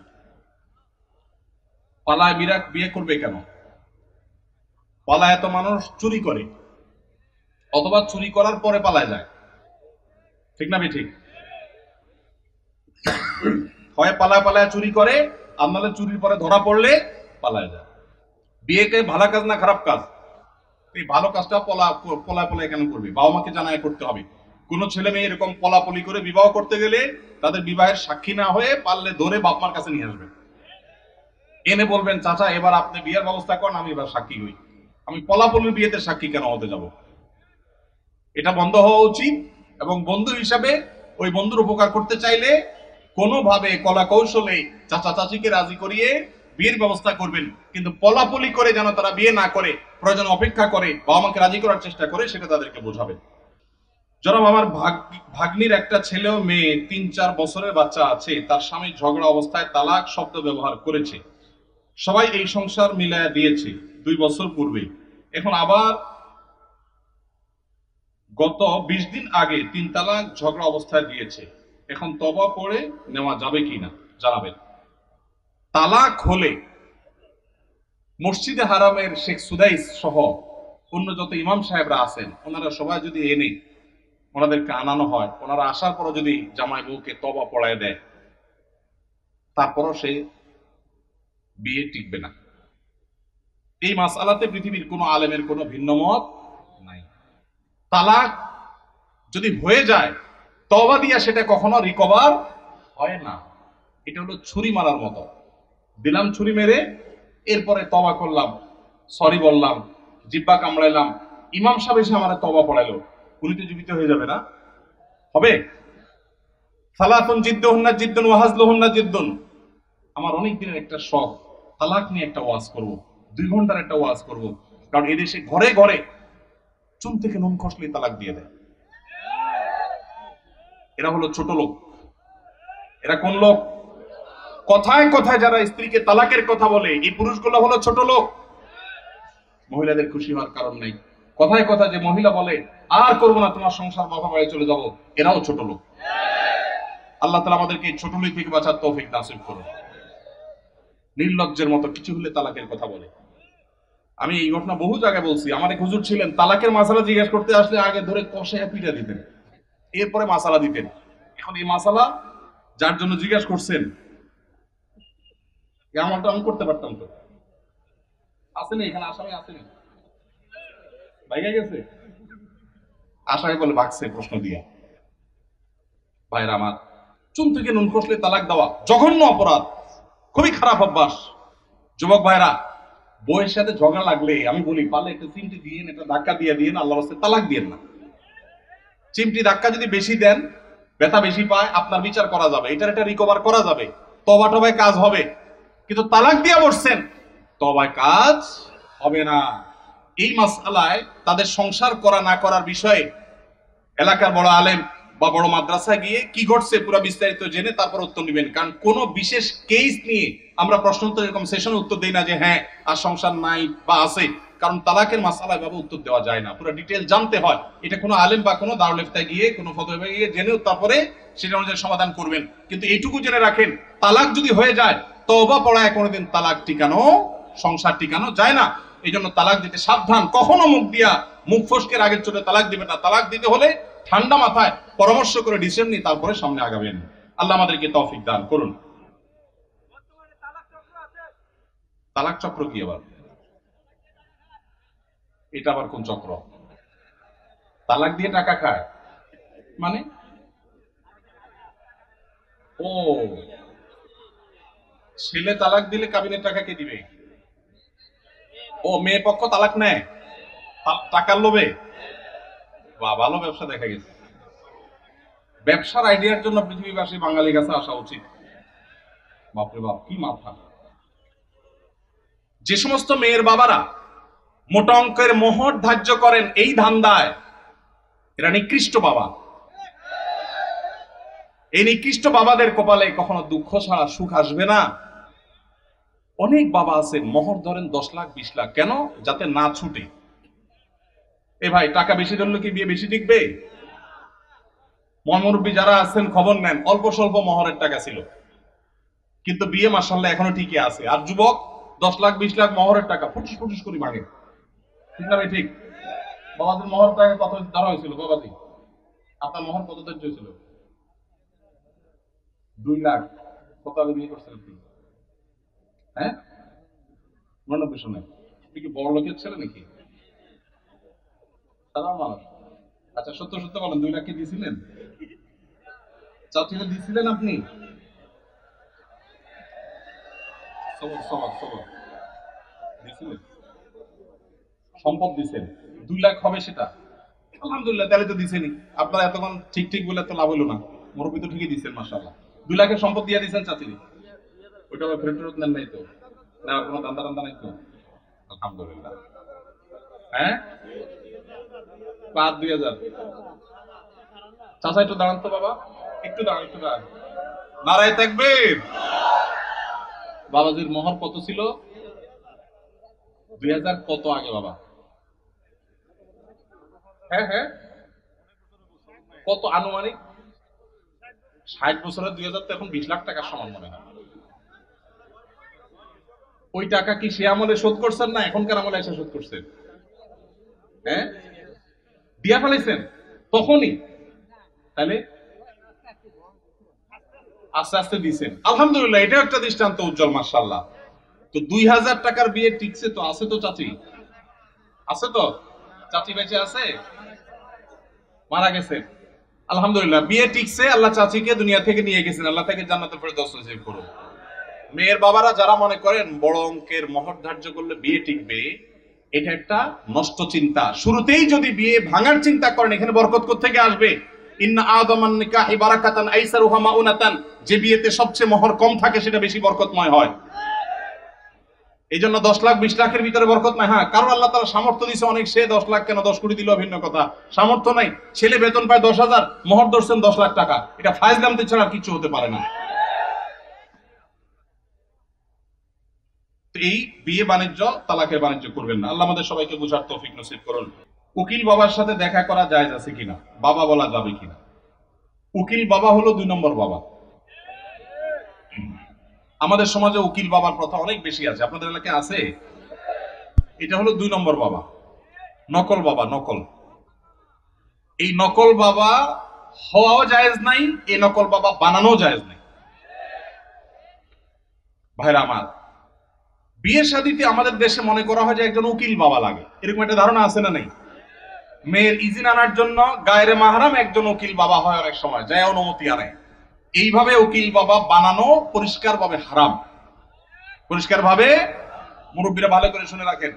পালায় বিয়ে করবে কেন? পালায় এত মানুষ চুরি করে, অথবা চুরি করার পরে পালায় যায়, ঠিক না ঠিক? হয় পালায় পালায় চুরি করে, আর নাহলে চুরির পরে ধরা পড়লে পালায় যায়। বিয়েকে ভালো কাজ না খারাপ কাজ? এই ভালো কাজটা পলায় কেন করবে? বাবা মাকে জানায় করতে হবে। কোন ছেলে মেয়ে এরকম পলাপলি করে বিবাহ করতে গেলে তাদের বিবাহের সাক্ষী না হয়ে পারলে ধরে বাপ মার কাছে নিয়ে আসবেন, এনে বলবেন চাচা এবার আপনি বিয়ের ব্যবস্থা করেন, আমি এবার সাক্ষী হই। আমি পলাপলির বিয়েতে সাক্ষী কেন হতে যাব? এটা বন্ধ হওয়া উচিত। এবং বন্ধু হিসাবে ওই বন্ধুর উপকার করতে চাইলে কোনোভাবে কলা কৌশলে চাচা চাচিকে রাজি করিয়ে বিয়ের ব্যবস্থা করবেন, কিন্তু পলাপলি করে যেন তারা বিয়ে না করে, প্রয়োজন অপেক্ষা করে বাবা মাকে রাজি করার চেষ্টা করে, সেটা তাদেরকে বোঝাবেন। জনাব, আমার ভাগ্নির একটা ছেলে ও মেয়ে 3-4 বছরের বাচ্চা আছে, তার স্বামী ঝগড়া অবস্থায় তালাক শব্দ ব্যবহার করেছে। সবাই এই সংসার মিলায়া দিয়েছে 2 বছর পূর্বে। এখন আবার গত 20 দিন আগে 3 তালাক ঝগড়া অবস্থায় দিয়েছে। এখন তওবা পড়ে নেওয়া যাবে কিনা জানাবেন। তালাক হলে মসজিদে হারামের শেখ সুদাইস সহ অন্য যত ইমাম সাহেবরা আছেন ওনারা সবাই যদি এনে ওনাদেরকে আনানো হয়, ওনারা আসার পরও যদি জামাই বউকে তওবা পড়ায় দেয়, তারপরও সে বিয়ে টিকবে না। এই মাসআলাতে পৃথিবীর কোনো আলেমের কোনো ভিন্ন মত নাই। তালাক যদি হয়ে যায়, তওবা দিয়া সেটা কখনো রিকভার হয় না। এটা হলো ছুরি মারার মতো, দিলাম ছুরি মেরে, এরপরে তওবা করলাম, সরি বললাম, জিব্বা কামড়াইলাম, ইমাম সাহেব এসে আমার তওবা পড়াইলো, উনি তো জীবিত হয়ে যাবে না? হবে? সালাতুন জিদ্দুহুন্না জিদ্দুন ওয়া হাজলুহুন্না জিদ্দুন। আমার অনেক দিনের একটা শখ, তালাক নিয়ে একটা ওয়াজ করব, 2 ঘন্টার একটা ওয়াজ করব। কারণ এদেশে ঘরে ঘরে চুন থেকে নুন খসলে তালাক দিয়ে দেয়। এরা হলো ছোট লোক। এরা কোন লোক? কথায় কথায় যারা স্ত্রীকে তালাকের কথা বলে, এই পুরুষগুলো হলো ছোট লোক। মহিলাদের খুশি হওয়ার কারণ নেই। কথায় কথা যে মহিলা বলে আর করবো না, তোমার সংসার বাবা বাড়ি চলে যাবো, এরাও ছোট লোক। আল্লাহ তাআলা আমাদেরকে এই ছোট লোক থেকে বাঁচার তৌফিক নাসিব করুন। নির্লজ্জের মতো কিছু হলে তালাকের কথা বলে। আমি এই ঘটনা বহু জায়গায় বলছি। আমার এক হুজুর ছিলেন, তালাকের মাসালা জিজ্ঞেস করতে আসলে আগে ধরে কষায় পিটা দিতেন, এরপরে মাসালা দিতেন। এখন এই মাসালা যার জন্য জিজ্ঞাসা করছেন, আমলটা আমি করতে পারতাম তো। আসেনি এখানে আসামি? আসেনি? ভাইয়া গেছে? আসামি বলে ভাগছে প্রশ্ন দিয়া। ভাইরা আমার, চুন থেকে নুন খসলে তালাক দেওয়া জঘন্য অপরাধ, খুবই খারাপ অভ্যাস। যুবক ভাইরা, বউয়ের সাথে ঝগড়া লাগলে আমি বলি পারলে একটা চিমটি দিয়ে একটা ধাক্কা দিয়ে দিয়ে আল্লাহর রাস্তায় তালাক দিয়েন না। চিমটি ধাক্কা যদি বেশি দেন, ব্যথা বেশি পায়, আপনার বিচার করা যাবে, এটার একটা রিকভার করা যাবে, তবা টবায় কাজ হবে। কিন্তু তালাক দিয়ে বসছেন, তবায় কাজ হবে না। এই মাসআলায় তাদের সংসার করা না করার বিষয়ে এলাকার বড় আলেম বা বড় মাদ্রাসা গিয়ে কি ঘটছে পুরো বিস্তারিত জেনে তারপর উত্তর নেবেন। কারণ কোন বিশেষ কেস নিয়ে আমরা প্রশ্ন উত্তর এরকম সেশন উত্তর দেই না যে হ্যাঁ আর সংসার নাই বা আছে। কারণ তালাকের মাসআলা এভাবে উত্তর দেওয়া যায় না, পুরো ডিটেইল জানতে হয়। এটা কোনো আলেম বা কোনো দারুল ইফতায় গিয়ে কোনো ফতোয়া গিয়ে জেনেও তারপরে সেটা অনুযায়ী সমাধান করবেন। কিন্তু এইটুকু জেনে রাখেন, তালাক যদি হয়ে যায়, তওবা পড়ায় কোনোদিন তালাক টিকানো, সংসার টিকানো যায় না। এই জন্য তালাক দিতে সাবধান। কখনো মুখ ফসকের আগের চোটে তালাক দিবেন না। তালাক দিতে হলে ঠান্ডা মাথায় পরামর্শ করে ডিসিশন নিয়ে তারপরে সামনে আগাবেন। আল্লাহ আমাদেরকে তৌফিক দান করুন। তালাক চক্র কি আবার? এটা আবার কোন চক্র? তালাক দিয়ে টাকা খায় মানে? ও, ছেলে তালাক দিলে কাবিনের টাকা কে দিবে? ও, মেয়ে পক্ষ তালাক নেয় টাকার লোভে? বা ভালো ব্যবসা দেখা গেছে। ব্যবসার আইডিয়ার জন্য পৃথিবীবাসী বাঙালির কাছে আসা উচিত। বাপরে বাপ, কি মাথা! যে সমস্ত মেয়ের বাবারা মোটা অঙ্কের মোহর ধার্য করেন এই ধান্দায়, এরা নিকৃষ্ট বাবা। এই নিকৃষ্ট বাবাদের কপালে কখনো দুঃখ ছাড়া সুখ আসবে না। অনেক বাবা আছেন মোহর ধরেন 10 লাখ 20 লাখ, কেন? যাতে না ছুটে। এ ভাই, টাকা বেশি ধরলে কি বিয়ে বেশি টিকবে? মুরব্বী যারা আছেন খবর নেন, অল্প স্বল্প মহরের টাকা ছিল, কিন্তু বিয়ে মাশাআল্লাহ এখনো ঠিকই আছে। আর যুবক 10 লাখ 20 লাখ মহরের টাকা ফুটুস ফুটুস করে ভাঙে। ঠিক না ভাই? ঠিক। বাবাজির মহর টাকা কত ধরা হয়েছিল? বাবাজি আপনার মহর কত ধার্য হয়েছিল? 2 লাখ। কত আগে বিয়ে করছেন আপনি? হ্যাঁ, মনে পেছনে আপনি কি বড় লোকের ছেলে নাকি? সাধারণ মানুষ। আচ্ছা, সত্য সত্য বলেন, 2 লাখ কি দিয়েছিলেন? চাচিলে দিয়েছিলেন আপনি? সবর সবর সবর দিয়েছিলেন, সম্পদ দিয়েছেন। 2 লাখ হবে সেটা? আলহামদুলিল্লাহ, তাহলে তো দিছেনই। আপনারা এতক্ষণ ঠিক ঠিক বলে তো লাভ হলো না, মুরব্বী তো ঠিকই দিচ্ছেন মাশাআল্লাহ। 2 লাখের সম্পদ দিয়ে দিচ্ছেন চাচিলি, ওইটা আবার ফেরত ফেরত নেন নাই তো? নেওয়ার কোনো দান্দা টান্দা নাই তো? আলহামদুলিল্লাহ। হ্যাঁ, 5-2000। চাচা একটু দাঁড়ান তো বাবা, একটু দাঁড়ান, একটু দাঁড়ান। নারায়ে তাকবীর। বাবাজির মোহর কত ছিল? 2000 কত আগে বাবা? হ্যাঁ হ্যাঁ, কত আনুমানিক? 60 বছরে 2000 তো এখন 20 লাখ টাকার সমান মনে হয়। ওই টাকা কি সে আমলে শোধ করছেন না এখনকার আমলে এসে শোধ করছেন? হ্যাঁ, দিয়া ফেলাইছেন তখনই? তাহলে আস্তে আস্তে দিছেন, আলহামদুলিল্লাহ। এটাও একটা দৃষ্টান্ত উজ্জ্বল মাশাআল্লাহ। তো 2000 টাকার বিয়ে টিকছে তো? আছে তো চাচি? আছে তো? চাচি বেঁচে আছে? মারা গেছে? আলহামদুলিল্লাহ, বিয়ে টিকছে। আল্লাহ চাচিকে দুনিয়া থেকে নিয়ে গেছেন, আল্লাহ তাকে জান্নাতুল ফেরদৌস নসিব করুন। মেয়ের বাবারা যারা মনে করেন বড় অঙ্কের মহর ধার্য করলে বিয়ে টিকবে, এটা একটা নষ্ট চিন্তা। শুরুতেই যদি বিয়ে ভাঙার চিন্তা করেন, এখানে বরকত কোত্থেকে আসবে? ইন্না আযামান নিকাহি বারাকাতান আইসারুহা মাউনাতান। যে বিয়েতে সবচেয়ে মহর কম থাকে সেটা বেশি বরকতময় হয়। এই জন্য 10 লাখ 20 লাখের ভিতরে বরকত নাই। হ্যাঁ, কারণ আল্লাহ তাআলা সামর্থ্য দিয়েছে অনেক, সে 10 লাখ কেন 10 কোটি দিল ভিন্ন কথা। সামর্থ্য নাই, ছেলে বেতন পায় 10,000, মহর ধরছেন 10 লাখ টাকা। এটা ফায়জলামতে ছাড়া আর কিছু হতে পারে না। এই বিয়ে বাণিজ্য তালাকের বাণিজ্য করবেন না। আল্লাহ আমাদের সবাইকে বুঝার তৌফিক নসিব করুন। উকিল বাবার সাথে দেখা করা জায়েজ আছে কিনা, বাবা বলা যাবে কিনা? উকিল বাবা হলো 2 নম্বর বাবা। আমাদের সমাজে উকিল বাবার প্রথা অনেক বেশি আছে, আপনাদের এলাকায় আছে? এটা হলো 2 নম্বর বাবা, নকল বাবা। নকল, এই নকল বাবা হওয়াও জায়েজ নাই, এই নকল বাবা বানানো জায়েজ নাই। ভাইরা আমার, বিয়ে শাদীতে আমাদের দেশে মনে করা হয় যে একজন উকিল বাবা লাগে, এরকম একটা ধারণা আছে না নাই? মেয়ের ইজিন আনার জন্য গায়রে মাহরাম একজন উকিল বাবা হয়, অনেক সময় যায় অনুমতি আনে। এইভাবে উকিল বাবা বানানো পরিষ্কার ভাবে হারাম। পরিষ্কার ভাবে, মুরব্বীরা ভালো করে শুনে রাখেন,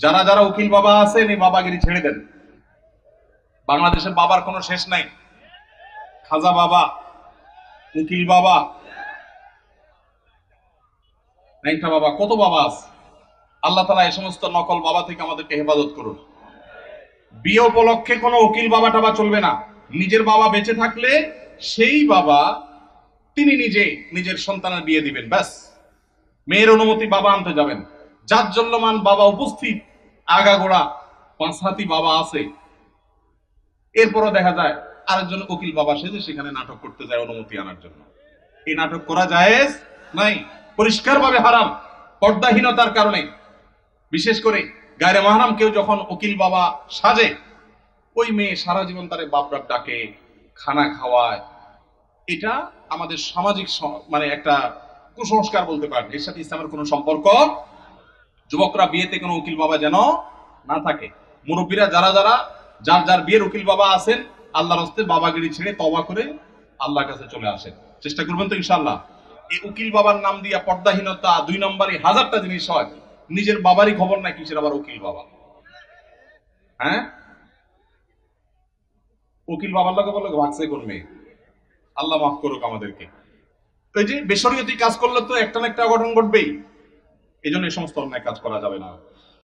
যারা যারা উকিল বাবা আছেন এই বাবাগিরি ছেড়ে দেন। বাংলাদেশে বাবার কোনো শেষ নাই। খাজা বাবা, উকিল বাবা, নাইটা বাবা, কত বাবা আছে। আল্লাহ তাআলা এই সমস্ত নকল বাবা থেকে আমাদেরকে হেফাজত করুন। বিয়ে উপলক্ষে কোনো উকিল বাবা টাবা চলবে না। নিজের বাবা বেঁচে থাকলে সেই বাবা তিনি নিজে নিজের সন্তানের বিয়ে দিবেন, ব্যাস। মেয়ের অনুমতি বাবা আনতে যাবেন। জাজ্জল্যমান বাবা উপস্থিত, আগাগোড়া 5 হাতি বাবা আছে, এরপরও দেখা যায় আরেকজন উকিল বাবা সেজে সেখানে নাটক করতে যায় অনুমতি আনার জন্য। এই নাটক করা জায়েজ নাই, পরিষ্কার ভাবে হারাম। পর্দাহীনতার কারণে, বিশেষ করে গায়রে মাহরাম কেউ যখন উকিল বাবা সাজে, ওই মেয়ে সারা জীবন তারে বাপ বাপ ডাকে, খানা খাওয়ায়। এটা আমাদের সামাজিক মানে একটা কুসংস্কার বলতে পারেন, এর সাথে ইসলামের কোনো সম্পর্ক। যুবকরা বিয়েতে কোনো উকিল বাবা যেন না থাকে। মুরব্বীরা যারা যারা যার যার বিয়ের উকিল বাবা আছেন, আল্লাহর হস্তে বাবাগিরি ছেড়ে তওবা করে আল্লাহর কাছে চলে আসেন, চেষ্টা করবেন তো ইনশাআল্লাহ। এই উকিল বাবার নাম দিয়া পর্দাহীনতা 2 নম্বরই হাজারটা জিনিস হয়। নিজের বাবারই খবর নাই, কিসের আবার উকিল বাবা? হ্যাঁ, উকিল বাবার লোকে বলে ভাগছে করবে। আল্লাহ মাফ করুক আমাদেরকে। এই যে বেশরীয়তি কাজ করলে তো একটা না একটা অঘটন ঘটবেই, এই জন্য এই সমস্ত অন্যায় কাজ করা যাবে না।